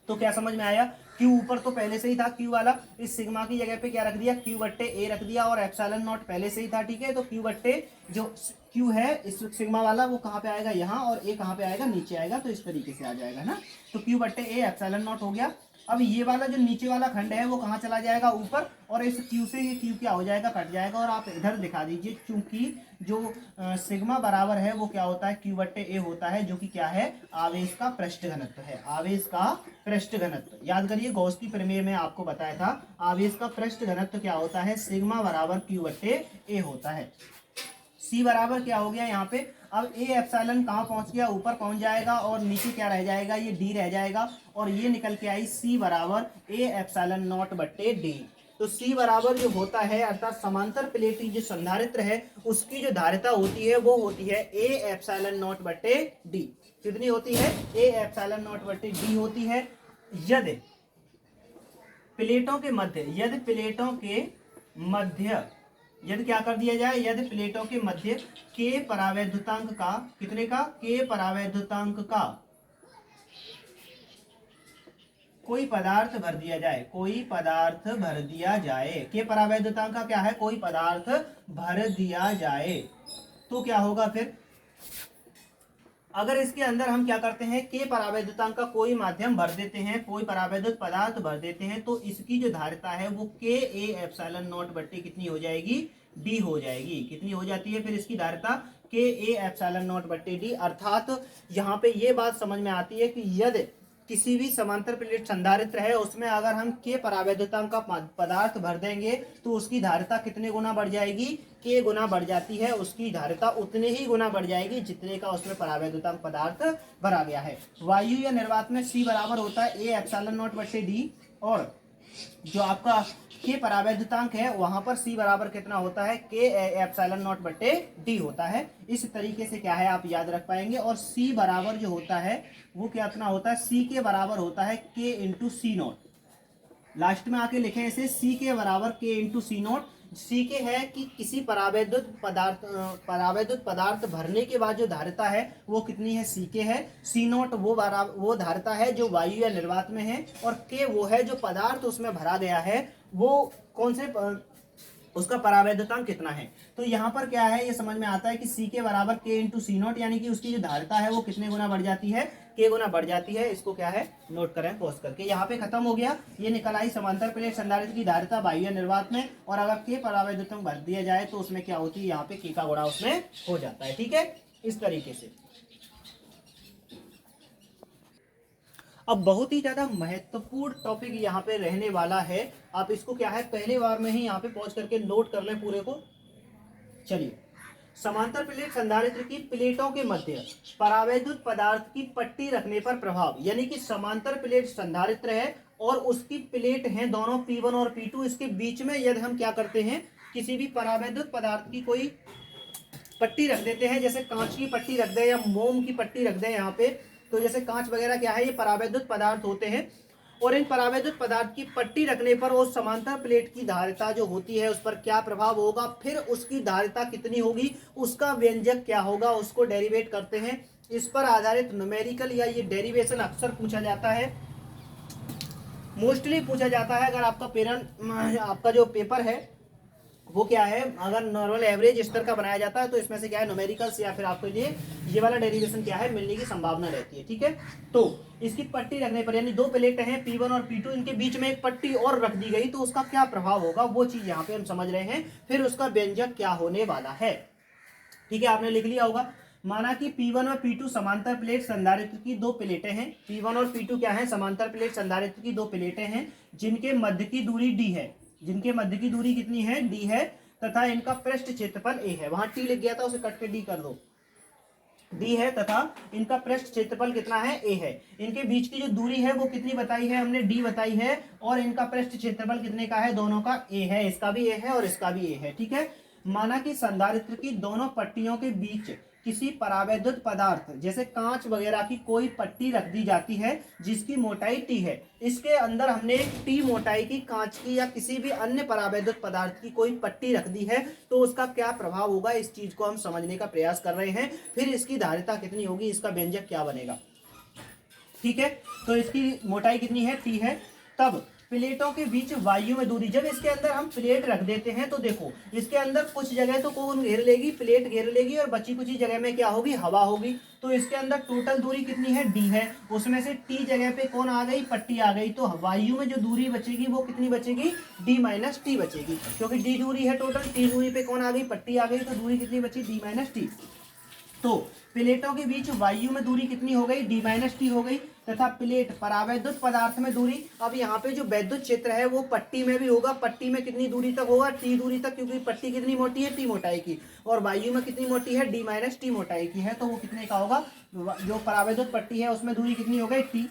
तो क्या समझ में आया, Q ऊपर तो पहले से ही था Q वाला, इस सिग्मा की जगह पे क्या रख दिया, Q बट्टे A रख दिया, और एप्सिलॉन नॉट पहले से ही था। ठीक है, तो Q बट्टे जो Q है इस सिग्मा वाला वो कहाँ पे आएगा, यहाँ, और A कहाँ पे आएगा, नीचे आएगा। तो इस तरीके से आ जाएगा ना। तो Q बट्टे A एप्सिलॉन नॉट हो गया। अब ये वाला जो नीचे वाला खंड है वो कहाँ चला जाएगा, ऊपर, और इस Q से ये Q क्या हो जाएगा, कट जाएगा। और आप इधर दिखा दीजिए, क्योंकि जो सिग्मा बराबर है वो क्या होता है, Q बट्टे A होता है, जो कि क्या है, आवेश का पृष्ठ घनत्व है। आवेश का पृष्ठ घनत्व याद करिए, गॉस की प्रमेय में आपको बताया था आवेश का पृष्ठ घनत्व क्या होता है, सिग्मा बराबर Q बट्टे A होता है। C बराबर क्या हो गया यहाँ पे, अब A एप्सिलॉन कहाँ पहुंच गया, ऊपर पहुंच जाएगा, और नीचे क्या रह जाएगा, ये D रह जाएगा, और ये निकल के आई C बराबर A एप्सिलॉन नॉट बट्टे D। तो C बराबर जो होता है, अर्थात समांतर प्लेटी जो संधारित्र है उसकी जो धारिता होती है वो होती है A एप्सिलॉन नॉट बट्टे D। कितनी होती है, A एप्सिलॉन नॉट बट्टे D होती है। यदि प्लेटों के मध्य यदि क्या कर दिया जाए, यदि प्लेटों के मध्य के परावैद्युतांक का, कितने का, के परावैद्युतांक का कोई पदार्थ भर दिया जाए, कोई पदार्थ भर दिया जाए, के परावैद्युतांक का क्या है, कोई पदार्थ भर दिया जाए, तो क्या होगा फिर, अगर इसके अंदर हम क्या करते हैं, के परावैद्युतांक का कोई माध्यम भर देते हैं, कोई परावैद्युत पदार्थ भर देते हैं, तो इसकी जो धारिता है वो के ए एप्सिलॉन नॉट बट्टे कितनी हो जाएगी, डी हो जाएगी। कितनी हो जाती है फिर इसकी धारिता, के ए एप्सिलॉन नॉट बट्टे डी। अर्थात यहाँ पे ये बात समझ में आती है कि यदि किसी भी समांतर प्लेट संधारित्र है उसमें अगर हम के परावैद्युतांक का पदार्थ भर देंगे तो उसकी धारिता कितने गुना बढ़ जाएगी, के गुना बढ़ जाती है, उसकी धारिता उतने ही गुना बढ़ जाएगी जितने का उसमें परावैद्युतांक पदार्थ भरा गया है। वायु या निर्वात में C बराबर होता है A एप्सिलॉन नॉट बट्टे डी, और जो आपका के परावैद्युतांक है वहां पर C बराबर कितना होता है, के एप्सिलॉन नॉट बट्टे डी होता है। इस तरीके से क्या है आप याद रख पाएंगे। और C बराबर जो होता है वो कितना होता है, C के बराबर होता है K इंटू सी नॉट। लास्ट में आके लिखें इसे, C के बराबर K इंटू सी नॉट। सीके है कि किसी परावैद्युत पदार्थ भरने के बाद जो धारिता है वो कितनी है, सीके है। सी नॉट वो धारिता है जो वायु या निर्वात में है, और के वो है जो पदार्थ उसमें भरा गया है वो कौन से उसका परावैद्युतांक कितना है। तो यहाँ पर क्या है, ये समझ में आता है कि सी के बराबर के इंटू सी नॉट, यानी कि उसकी जो धारिता है वो कितने गुना बढ़ जाती है, के गुना बढ़ जाती है। इसको क्या है, नोट करें पॉज करके। यहाँ पे खत्म हो गया, ये निकल आई समांतर प्लेट संधारित्र की धारिता वायु निर्वात में, और अगर के परावैद्युतांक भर दिया जाए तो उसमें क्या होती है, यहाँ पे के का गुणा उसमें हो जाता है। ठीक है, इस तरीके से। अब बहुत ही ज्यादा महत्वपूर्ण टॉपिक यहाँ पे रहने वाला है, आप इसको क्या है पहले बार में ही यहाँ पे पॉज करके नोट कर लें पूरे को। चलिए, समांतर प्लेट संधारित्र की प्लेटों के मध्य परावैद्युत पदार्थ की पट्टी रखने पर प्रभाव, यानी कि समांतर प्लेट संधारित्र है और उसकी प्लेट है दोनों P1 और P2, इसके बीच में यदि हम क्या करते हैं, किसी भी परावैद्युत पदार्थ की कोई पट्टी रख देते हैं, जैसे कांच की पट्टी रख दें या मोम की पट्टी रख दें यहाँ पे, तो जैसे कांच वगैरह क्या है, ये परावैद्युत पदार्थ होते हैं, और इन परावैद्युत पदार्थ की पट्टी रखने पर उस समांतर प्लेट की धारिता जो होती है उस पर क्या प्रभाव होगा, फिर उसकी धारिता कितनी होगी, उसका व्यंजक क्या होगा, उसको डेरिवेट करते हैं। इस पर आधारित न्यूमेरिकल या ये डेरिवेशन अक्सर पूछा जाता है, मोस्टली पूछा जाता है। अगर आपका जो पेपर है वो क्या है, अगर नॉर्मल एवरेज स्तर का बनाया जाता है तो इसमें से क्या है, न्यूमेरिकल्स या फिर आपके लिए ये वाला डेरिवेशन क्या है, मिलने की संभावना रहती है। ठीक है, तो इसकी पट्टी रखने पर, यानी दो प्लेट हैं P1 और P2, इनके बीच में एक पट्टी और रख दी गई तो उसका क्या प्रभाव होगा, वो चीज यहाँ पे हम समझ रहे हैं, फिर उसका व्यंजक क्या होने वाला है। ठीक है, आपने लिख लिया होगा। माना कि P1 और P2 समांतर प्लेट संधारित्र की दो प्लेटें हैं। P1 और P2 क्या है, समांतर प्लेट संधारित्र की दो प्लेटें हैं जिनके मध्य की दूरी d है, जिनके मध्य की दूरी कितनी है, d है, तथा इनका पृष्ठ क्षेत्रफल a है। वहां t लिख गया था, उसे कट के d कर दो, d है, तथा इनका पृष्ठ क्षेत्रफल कितना है, a है। इनके बीच की जो दूरी है वो कितनी बताई है हमने, d बताई है, और इनका पृष्ठ क्षेत्रफल कितने का है, दोनों का a है, इसका भी a है और इसका भी a है। ठीक है, माना कि संधारित्र की दोनों पट्टियों के बीच किसी परावैद्युत पदार्थ जैसे कांच वगैरह की कोई पट्टी रख दी जाती है जिसकी मोटाई t है। इसके अंदर हमने एक t मोटाई की कांच की या किसी भी अन्य परावैद्युत पदार्थ की कोई पट्टी रख दी है, तो उसका क्या प्रभाव होगा, इस चीज को हम समझने का प्रयास कर रहे हैं। फिर इसकी धारिता कितनी होगी, इसका व्यंजक क्या बनेगा। ठीक है, तो इसकी मोटाई कितनी है, t है। तब प्लेटों के बीच वायु में दूरी, जब इसके अंदर हम प्लेट रख देते हैं तो देखो इसके अंदर कुछ जगह तो कौन घेर लेगी, प्लेट घेर लेगी, और बची कुछ जगह में क्या होगी, हवा होगी। तो इसके अंदर टोटल दूरी कितनी है, d है, उसमें से t जगह पे कौन आ गई, पट्टी आ गई, तो वायु में जो दूरी बचेगी वो कितनी बचेगी, d माइनस टी बचेगी, क्योंकि d दूरी है टोटल, t दूरी पे कौन आ गई, पट्टी आ गई, तो दूरी कितनी बची, d माइनस टी। तो प्लेटों के बीच वायु में दूरी कितनी हो गई, d माइनस टी हो गई, तथा प्लेट परावैद्युत पदार्थ में दूरी, अब यहाँ पे जो वैद्युत क्षेत्र है वो पट्टी में भी होगा, पट्टी में कितनी दूरी तक होगा, t दूरी तक, क्योंकि पट्टी कितनी मोटी है, t मोटाई की, और वायु में कितनी मोटी है, d माइनस टी मोटाई की है, तो वो कितने का होगा, जो परावैद्युत पट्टी है उसमें दूरी कितनी हो गई, t।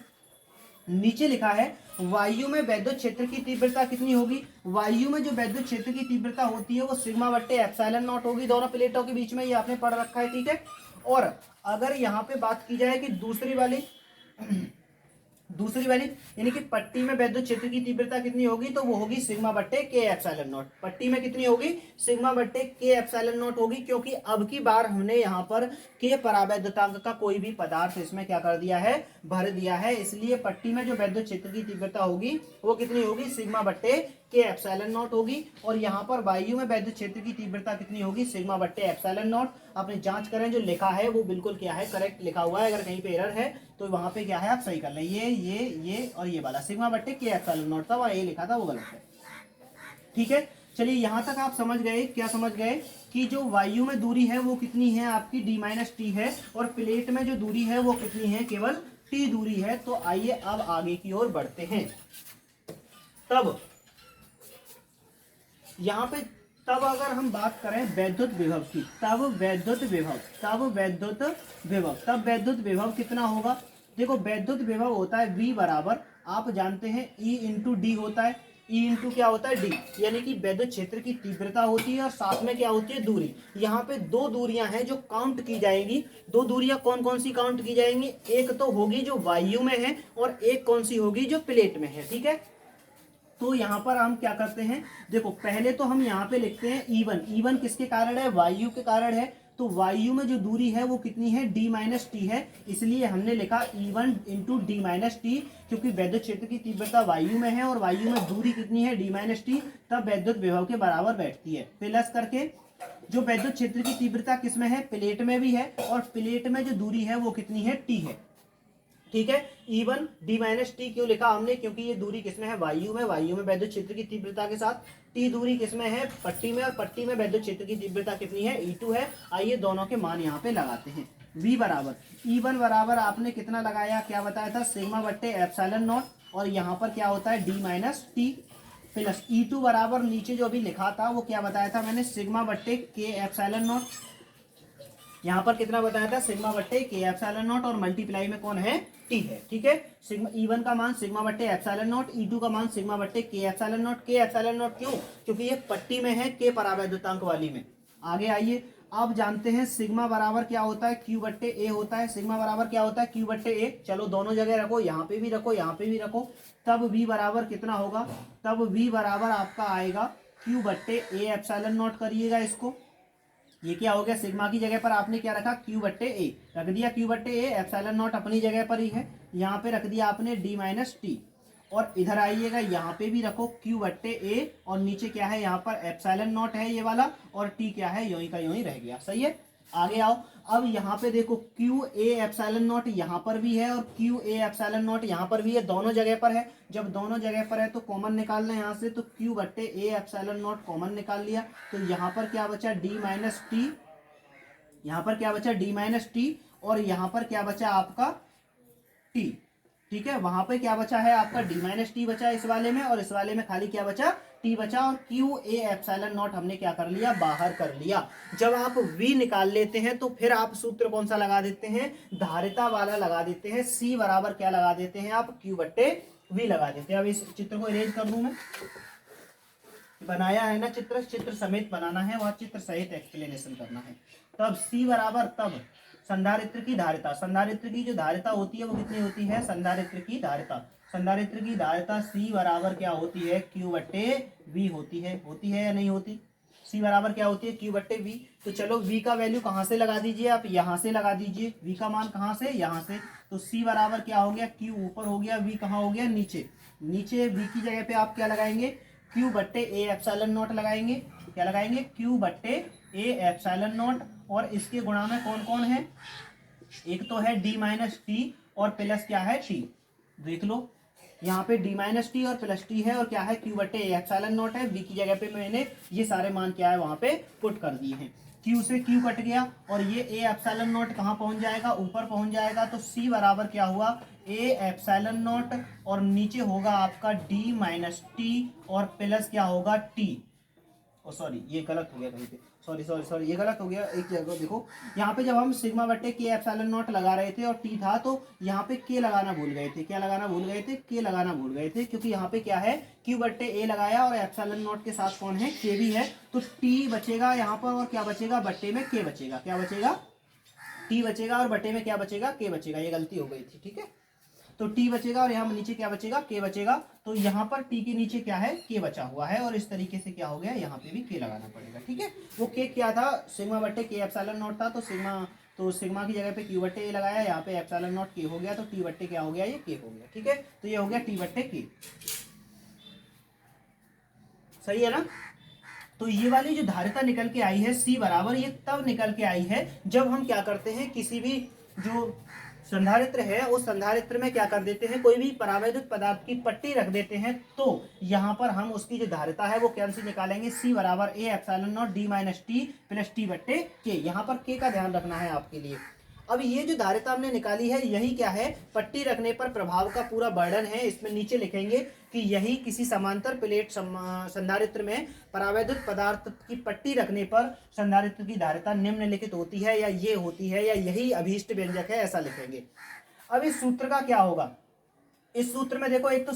नीचे लिखा है वायु में वैद्युत क्षेत्र की तीव्रता कितनी होगी, वायु में जो वैद्युत क्षेत्र की तीव्रता होती है वो सिग्मा बट्टे एप्सिलॉन नॉट होगी दोनों प्लेटों के बीच में, ये आपने पढ़ रखा है। ठीक है, और अगर यहाँ पे बात की जाए कि दूसरी वाली यानी कि पट्टी में वैद्युत क्षेत्र की तीव्रता कितनी होगी, तो वो होगी सिग्मा बट्टे के एप्सिलॉन नॉट। पट्टी में कितनी होगी, सिग्मा बट्टे के एप्सिलॉन नॉट होगी, क्योंकि अब की बार हमने यहाँ पर के परावैद्युतांक का कोई भी पदार्थ इसमें क्या कर दिया है, भर दिया है, इसलिए पट्टी में जो वैद्युत क्षेत्र की तीव्रता होगी वो कितनी होगी, सिग्मा बट्टे के एप्सिलॉन नॉट होगी, और यहाँ पर वायु में वैद्युत क्षेत्र की तीव्रता कितनी होगी, सिग्मा बट्टे एप्सिलॉन नॉट। आपने जांच करें जो लिखा है वो बिल्कुल क्या है, करेक्ट लिखा हुआ है, अगर कहीं पे एरर है तो वहां पे क्या है आप सही कर लें, ये और ये वाला सिग्मा बट्टे के एप्सिलॉन नॉट था, वहां ये लिखा था वो गलत है। ठीक है, चलिए यहां तक आप समझ गए, क्या समझ गए कि जो वायु में दूरी है वो कितनी है आपकी, d माइनस टी है, और प्लेट में जो दूरी है वो कितनी है, केवल t दूरी है। तो आइए अब आगे की ओर बढ़ते हैं। तब यहाँ पे अगर हम बात करें वैद्युत विभव की, तब वैद्युत विभव कितना होगा। देखो वैद्युत विभव होता है V बराबर, आप जानते हैं E इंटू डी होता है, E इंटू क्या होता है, D, यानी कि वैद्युत क्षेत्र की तीव्रता होती है और साथ में क्या होती है, दूरी। यहाँ पे दो दूरियां हैं जो काउंट की जाएंगी, दो दूरियां कौन कौन सी काउंट की जाएंगी, एक तो होगी जो वायु में है और एक कौन सी होगी जो प्लेट में है। ठीक है, तो यहाँ पर हम क्या करते हैं, देखो पहले तो हम यहाँ पे लिखते हैं E1। E1 किसके कारण है, वायु के कारण है। तो वायु में जो दूरी है वो कितनी है, d माइनस टी है, इसलिए हमने लिखा E1 into D minus T, क्योंकि वैद्युत क्षेत्र की तीव्रता वायु में है और वायु में दूरी कितनी है, d माइनस टी, तब वैद्युत विभव के बराबर बैठती है। प्लस करके जो वैद्युत क्षेत्र की तीव्रता किसमें है, प्लेट में भी है, और प्लेट में जो दूरी है वो कितनी है, t है। ठीक है, E1 d माइनस टी क्यों लिखा हमने, क्योंकि ये दूरी किसमें है, वायु में। वायु में वैद्युत क्षेत्र की तीव्रता के साथ t दूरी किसमें है, पट्टी में, और पट्टी में वैद्युत क्षेत्र की तीव्रता कितनी है, E2 है। आइए दोनों के मान यहाँ पे लगाते हैं। v बराबर E1 बराबर आपने कितना लगाया, क्या बताया था, सिग्मा बट्टे एप्सिलॉन नॉट, और यहाँ पर क्या होता है d minus T, plus E2 बराबर नीचे जो अभी लिखा था वो क्या बताया था मैंने, सिग्मा बट्टे के एप्सिलॉन नॉट। यहाँ पर कितना बताया था, सिग्मा बट्टे के एप्सिलॉन नॉट, और मल्टीप्लाई में कौन है, टी है। ठीक है, सिग्मा E1 का मान सिग्मा बट्टे एप्सिलॉन नॉट, E2 का मान सिग्मा बट्टे के एप्सिलॉन नॉट। के एप्सिलॉन नॉट क्यों, क्योंकि ये पट्टी में है, के परावैद्युतांक वाली में। आगे आइए, अब जानते हैं सिग्मा बराबर क्या होता है, क्यू बट्टे ए होता है। सिग्मा बराबर क्या होता है, क्यू बट्टे ए। चलो दोनों जगह रखो, यहाँ पे भी रखो, यहाँ पे भी रखो, तब v बराबर कितना होगा, तब v बराबर आपका आएगा क्यू बट्टे ए एप्सिलॉन नॉट। करिएगा इसको, ये क्या हो गया, सिग्मा की जगह पर आपने क्या रखा, क्यू बट्टे ए रख दिया, क्यू बट्टे ए, एप्सिलॉन नॉट अपनी जगह पर ही है, यहाँ पे रख दिया आपने d माइनस टी, और इधर आइएगा यहाँ पे भी रखो क्यू बट्टे ए, और नीचे क्या है, यहाँ पर एप्सिलॉन नॉट है ये वाला, और टी क्या है, यूं ही का यूं ही रह गया। सही है, आगे आओ। अब यहाँ पे देखो क्यू ए एप्सिलॉन नॉट यहाँ पर भी है, और क्यू ए एप्सिलॉन नॉट यहाँ पर भी है, दोनों जगह पर है। जब दोनों जगह पर है तो कॉमन निकालना है यहाँ से, तो क्यू बट्टे ए एप्सिलॉन नॉट कॉमन निकाल लिया, तो यहाँ पर क्या बचा, डी माइनस टी, यहाँ पर क्या बचा, डी माइनस टी, और यहाँ पर क्या बचा आपका टी। ठीक है, वहां पे क्या बचा है आपका, डी माइनस टी बचा इस वाले में, और इस वाले में खाली क्या बचा, टी बचा, और क्यू ए एप्सिलॉन नॉट हमने क्या कर लिया, बाहर कर लिया। जब आप v निकाल लेते हैं तो फिर आप सूत्र कौन सा लगा देते हैं, धारिता वाला लगा देते हैं। c बराबर क्या लगा देते हैं आप, q बट्टे v लगा देते हैं। अब इस चित्र को इरेज कर दूं मैं, बनाया है ना चित्र, चित्र समेत बनाना है, वह चित्र सहित एक्सप्लेनेशन करना है। तब c बराबर, तब संधारित्र की धारिता, संधारित्र की जो धारिता होती है वो कितनी होती है, संधारित्र की धारिता, संधारित्र की धारिता c बराबर क्या होती है, q बट्टे v होती है या नहीं होती, c बराबर क्या होती है, q बट्टे v। तो चलो v का वैल्यू कहाँ से लगा दीजिए, आप यहाँ से लगा दीजिए, v का मान कहाँ से, यहाँ से। तो c बराबर क्या हो गया, q ऊपर हो गया, v कहाँ हो गया, नीचे। नीचे v की जगह पे आप क्या लगाएंगे, q बट्टे ए एप्सिलॉन नॉट लगाएंगे। क्या लगाएंगे, q बट्टे ए एप्सिलॉन नॉट, और इसके गुणा में कौन कौन है, एक तो है d माइनस टी, और प्लस क्या है t। देख लो यहाँ पे d माइनस टी और प्लस t है, और क्या है, q बट्टे ए एप्सिलॉन नॉट है। v की जगह पे मैंने ये सारे मान क्या है वहां पे पुट कर दिए हैं। q से q कट गया, और ये a एप्सिलॉन नॉट कहाँ पहुंच जाएगा, ऊपर पहुंच जाएगा। तो c बराबर क्या हुआ, a एप्सिलॉन नॉट, और नीचे होगा आपका d माइनस टी, और प्लस क्या होगा t। ओ सॉरी, ये गलत हो गया कहीं पे, सॉरी ये गलत हो गया। एक जगह देखो, यहाँ पे जब हम सिग्मा बट्टे के एप्सिलॉन नॉट लगा रहे थे और टी था, तो यहाँ पे के लगाना भूल गए थे। क्या लगाना भूल गए थे, के लगाना भूल गए थे, क्योंकि यहाँ पे क्या है, क्यू बट्टे ए लगाया, और एप्सिलॉन नॉट के साथ कौन है, के भी है। तो टी बचेगा यहाँ पर, और क्या बचेगा, बट्टे में के बचेगा। क्या बचेगा, टी बचेगा, और बट्टे में क्या बचेगा, के बचेगा। ये गलती हो गई थी, ठीक है। तो टी बचेगा, और यहाँ नीचे क्या बचेगा, के बचेगा। तो यहाँ पर टी के नीचे क्या है, के बचा हुआ है, और इस तरीके से क्या हो गया, यहाँ पे भी के लगाना पड़ेगा। ठीक है, वो के क्या था, सिग्मा बट्टे के एप्सिलॉन नॉट था, तो सिग्मा की जगह पे क्यू बट्टे ए लगाया, यहाँ पे एप्सिलॉन नॉट के हो गया, तो टी बट्टे क्या हो गया, ये के हो गया। ठीक है, तो ये हो गया टी बट्टे के। सही है ना। तो ये वाली जो धारिता निकल के आई है c बराबर, ये तब निकल के आई है जब हम क्या करते हैं, किसी भी जो संधारित्र है उस संधारित्र में क्या कर देते हैं, कोई भी परावैद्युत पदार्थ की पट्टी रख देते हैं। तो यहाँ पर हम उसकी जो धारिता है वो कैसे निकालेंगे, c बराबर a epsilon not d minus T plus T बट्टे के। यहाँ पर के का ध्यान रखना है आपके लिए। अब ये जो धारिता हमने निकाली है, यही क्या है, पट्टी रखने पर प्रभाव का पूरा वर्णन है। इसमें नीचे लिखेंगे कि यही किसी समांतर प्लेट संधारित्र में परावैद्युत पदार्थ की पट्टी रखने पर संधारित्र की धारिता निम्नलिखित होती है, या ये होती है, या यही अभीष्ट व्यंजक है, ऐसा लिखेंगे। अब इस सूत्र का क्या होगा, इस सूत्र में देखो, एक तो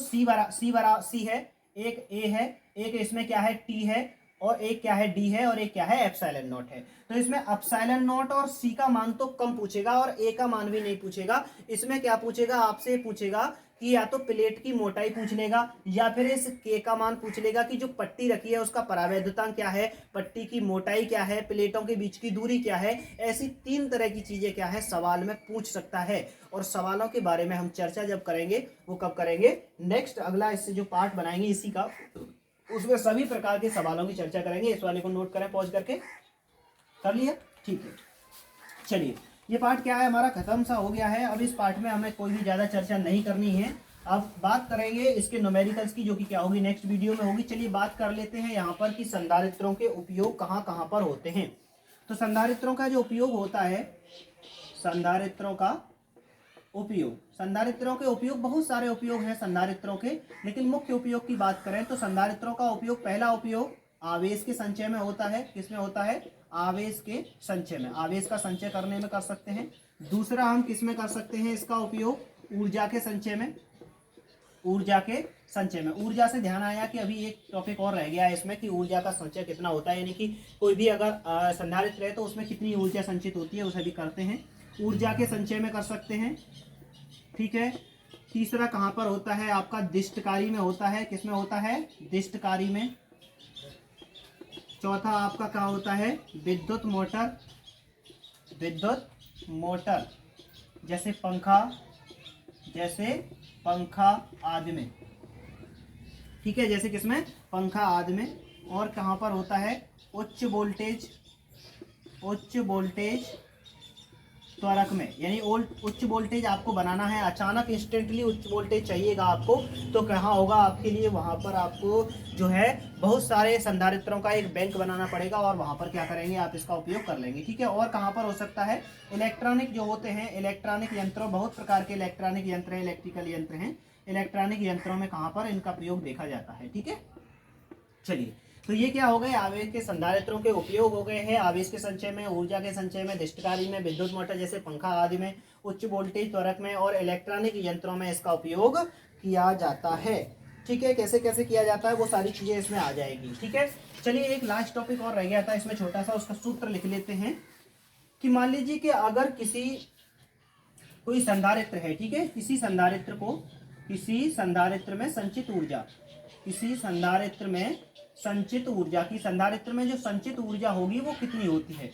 C है, एक A है, एक इसमें क्या है, T है, और एक क्या है, D है, और एक क्या है, एप्सिलॉन नॉट है। तो इसमें एप्सिलॉन नॉट और C का मान तो कम पूछेगा, और A का मान भी नहीं पूछेगा। इसमें क्या पूछेगा, आपसे पूछेगा कि या तो प्लेट की मोटाई पूछ लेगा या फिर इस के का मान पूछ लेगा कि जो पट्टी रखी है उसका परावैधुतांक क्या है, पट्टी की मोटाई क्या है, प्लेटों के बीच की दूरी क्या है। ऐसी 3 तरह की चीजें क्या है सवाल में पूछ सकता है। और सवालों के बारे में हम चर्चा जब करेंगे वो कब करेंगे, नेक्स्ट अगला इससे जो पार्ट बनाएंगे इसी का, उसमें सभी प्रकार के सवालों की चर्चा करेंगे। इस वाले को नोट करें, पॉज करके कर लिया, ठीक है। चलिए ये पार्ट क्या है हमारा खत्म सा हो गया है। अब इस पार्ट में हमें कोई भी ज़्यादा चर्चा नहीं करनी है। अब बात करेंगे इसके न्यूमेरिकल्स की, जो कि क्या होगी नेक्स्ट वीडियो में होगी। चलिए बात कर लेते हैं यहाँ पर कि संधारित्रों के उपयोग कहाँ कहाँ पर होते हैं। तो संधारित्रों का जो उपयोग होता है, संधारित्रों का उपयोग, संधारित्रों के उपयोग बहुत सारे उपयोग हैं संधारित्रों के, लेकिन मुख्य उपयोग की बात करें तो संधारित्रों का उपयोग, पहला उपयोग आवेश के संचय में होता है। किसमें होता है, आवेश के संचय में, आवेश का संचय करने में कर सकते हैं। दूसरा हम किसमें कर सकते हैं इसका उपयोग, ऊर्जा के संचय में, ऊर्जा के संचय में। ऊर्जा से ध्यान आया कि अभी एक टॉपिक और रह गया है इसमें कि ऊर्जा का संचय कितना होता है, यानी कि कोई भी अगर संधारित्र है तो उसमें कितनी ऊर्जा संचित होती है, उसे भी करते हैं। ऊर्जा के संचय में कर सकते हैं, ठीक है। तीसरा कहाँ पर होता है आपका, दिष्टकारी में होता है। किसमें होता है, दिष्टकारी में। चौथा आपका क्या होता है, विद्युत मोटर, विद्युत मोटर जैसे पंखा, जैसे पंखा आदि में, ठीक है, जैसे किसमें, पंखा आदि में। और कहाँ पर होता है, उच्च वोल्टेज, उच्च वोल्टेज त्वरक में, यानी उच्च वोल्टेज आपको बनाना है, अचानक इंस्टेंटली उच्च वोल्टेज चाहिएगा आपको, तो कहाँ होगा आपके लिए, वहाँ पर आपको जो है बहुत सारे संधारित्रों का एक बैंक बनाना पड़ेगा और वहाँ पर क्या करेंगे आप इसका उपयोग कर लेंगे, ठीक है। और कहाँ पर हो सकता है, इलेक्ट्रॉनिक जो होते हैं, इलेक्ट्रॉनिक यंत्रों, बहुत प्रकार के इलेक्ट्रॉनिक यंत्र हैं, इलेक्ट्रिकल यंत्र हैं, इलेक्ट्रॉनिक यंत्रों में कहाँ पर इनका प्रयोग देखा जाता है, ठीक है। चलिए तो ये क्या हो गए, आवेश के संधारित्रों के उपयोग हो गए हैं, आवेश के संचय में, ऊर्जा के संचय में, दिष्टकारी में, विद्युत मोटर जैसे पंखा आदि में, उच्च वोल्टेज त्वरक में और इलेक्ट्रॉनिक यंत्रों में इसका उपयोग किया जाता है, ठीक है। कैसे कैसे किया जाता है वो सारी चीजें इसमें आ जाएगी, ठीक है। चलिए एक लास्ट टॉपिक और रह गया था इसमें, छोटा सा उसका सूत्र लिख लेते हैं कि मान लीजिए कि अगर कोई संधारित्र है, ठीक है, किसी संधारित्र में संचित ऊर्जा, किसी संधारित्र में संचित ऊर्जा की, संधारित्र में जो संचित ऊर्जा होगी वो कितनी होती है।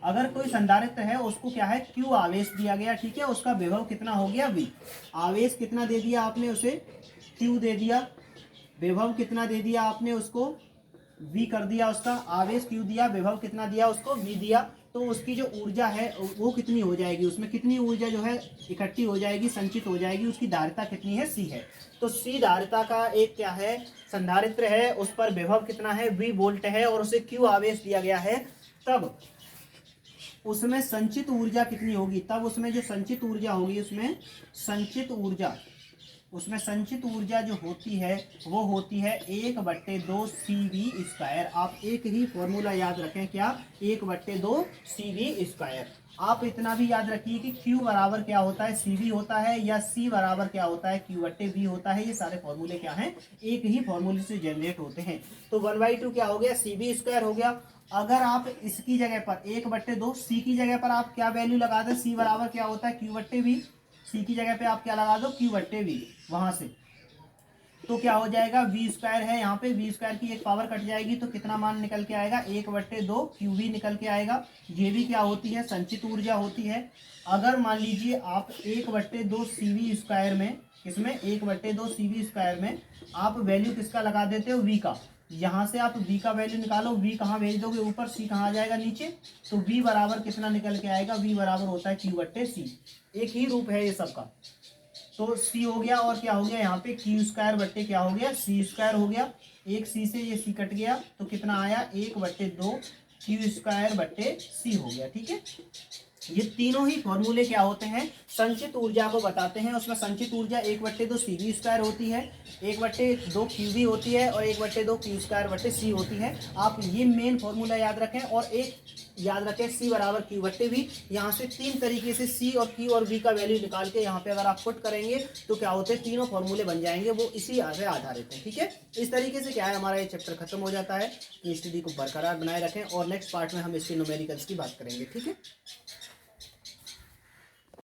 अगर कोई संधारित्र है उसको क्या है, Q आवेश दिया गया, ठीक है, उसका विभव कितना हो गया V, आवेश कितना दे दिया आपने उसे, Q दे दिया, विभव कितना दे दिया आपने उसको, V कर दिया, उसका आवेश Q दिया, विभव कितना दिया उसको, V दिया, तो उसकी जो ऊर्जा है वो कितनी हो जाएगी, उसमें कितनी ऊर्जा जो है इकट्ठी हो जाएगी, संचित हो जाएगी, उसकी धारिता कितनी है, C है। तो C धारिता का एक क्या है, संधारित्र है, उस पर विभव कितना है, V वोल्ट है, और उसे Q आवेश दिया गया है, तब उसमें संचित ऊर्जा कितनी होगी, तब उसमें जो संचित ऊर्जा होगी, उसमें संचित ऊर्जा जो होती है वो होती है 1/2 CV²। आप एक ही फॉर्मूला याद रखें, क्या, 1/2 CV²। आप इतना भी याद रखिए कि Q बराबर क्या होता है, CV होता है, या C बराबर क्या होता है, Q/V होता है। ये सारे फॉर्मूले क्या हैं, एक ही फॉर्मूले से जनरेट होते हैं। तो 1/2 क्या हो गया, CV² हो गया। अगर आप इसकी जगह पर 1/2 C की जगह पर आप क्या वैल्यू लगा दें, C बराबर क्या होता है, Q/V, C की जगह पे आप क्या लगा दो, Q/V, वहां से तो क्या हो जाएगा, V² है, यहाँ पे V² की एक पावर कट जाएगी, तो कितना मान निकल के आएगा, 1/2 QV निकल के आएगा। ये भी क्या होती है, संचित ऊर्जा होती है। अगर मान लीजिए आप 1/2 CV² में, इसमें 1/2 CV² में आप वैल्यू किसका लगा देते हो, V का, यहाँ से आप V का वैल्यू निकालो, V कहाँ भेज दोगे ऊपर, C कहाँ आ जाएगा नीचे, तो V बराबर कितना निकल के आएगा, V बराबर होता है Q/C। एक ही रूप है ये सबका, तो C हो गया, और क्या हो गया यहाँ पे Q² बट्टे क्या हो गया, C² हो गया। एक C से ये C कट गया, तो कितना आया, 1/2 Q² बट्टे C हो गया, ठीक है। ये तीनों ही फॉर्मूले क्या होते हैं, संचित ऊर्जा को बताते हैं। उसमें संचित ऊर्जा 1/2 CV² होती है, 1/2 QV होती है, और 1/2 Q²/C होती है। आप ये मेन फॉर्मूला याद रखें, और एक याद रखें C बराबर Q/V। यहाँ से 3 तरीके से C और Q और V का वैल्यू निकाल के यहाँ पे अगर आप पुट करेंगे तो क्या होते हैं, तीनों फॉर्मूले बन जाएंगे, वो इसी पे आधारित है, ठीक है। इस तरीके से क्या है, हमारा ये चैप्टर खत्म हो जाता है। तो स्टडी को बरकरार बनाए रखें, और नेक्स्ट पार्ट में हम इसके न्यूमेरिकल्स की बात करेंगे, ठीक है।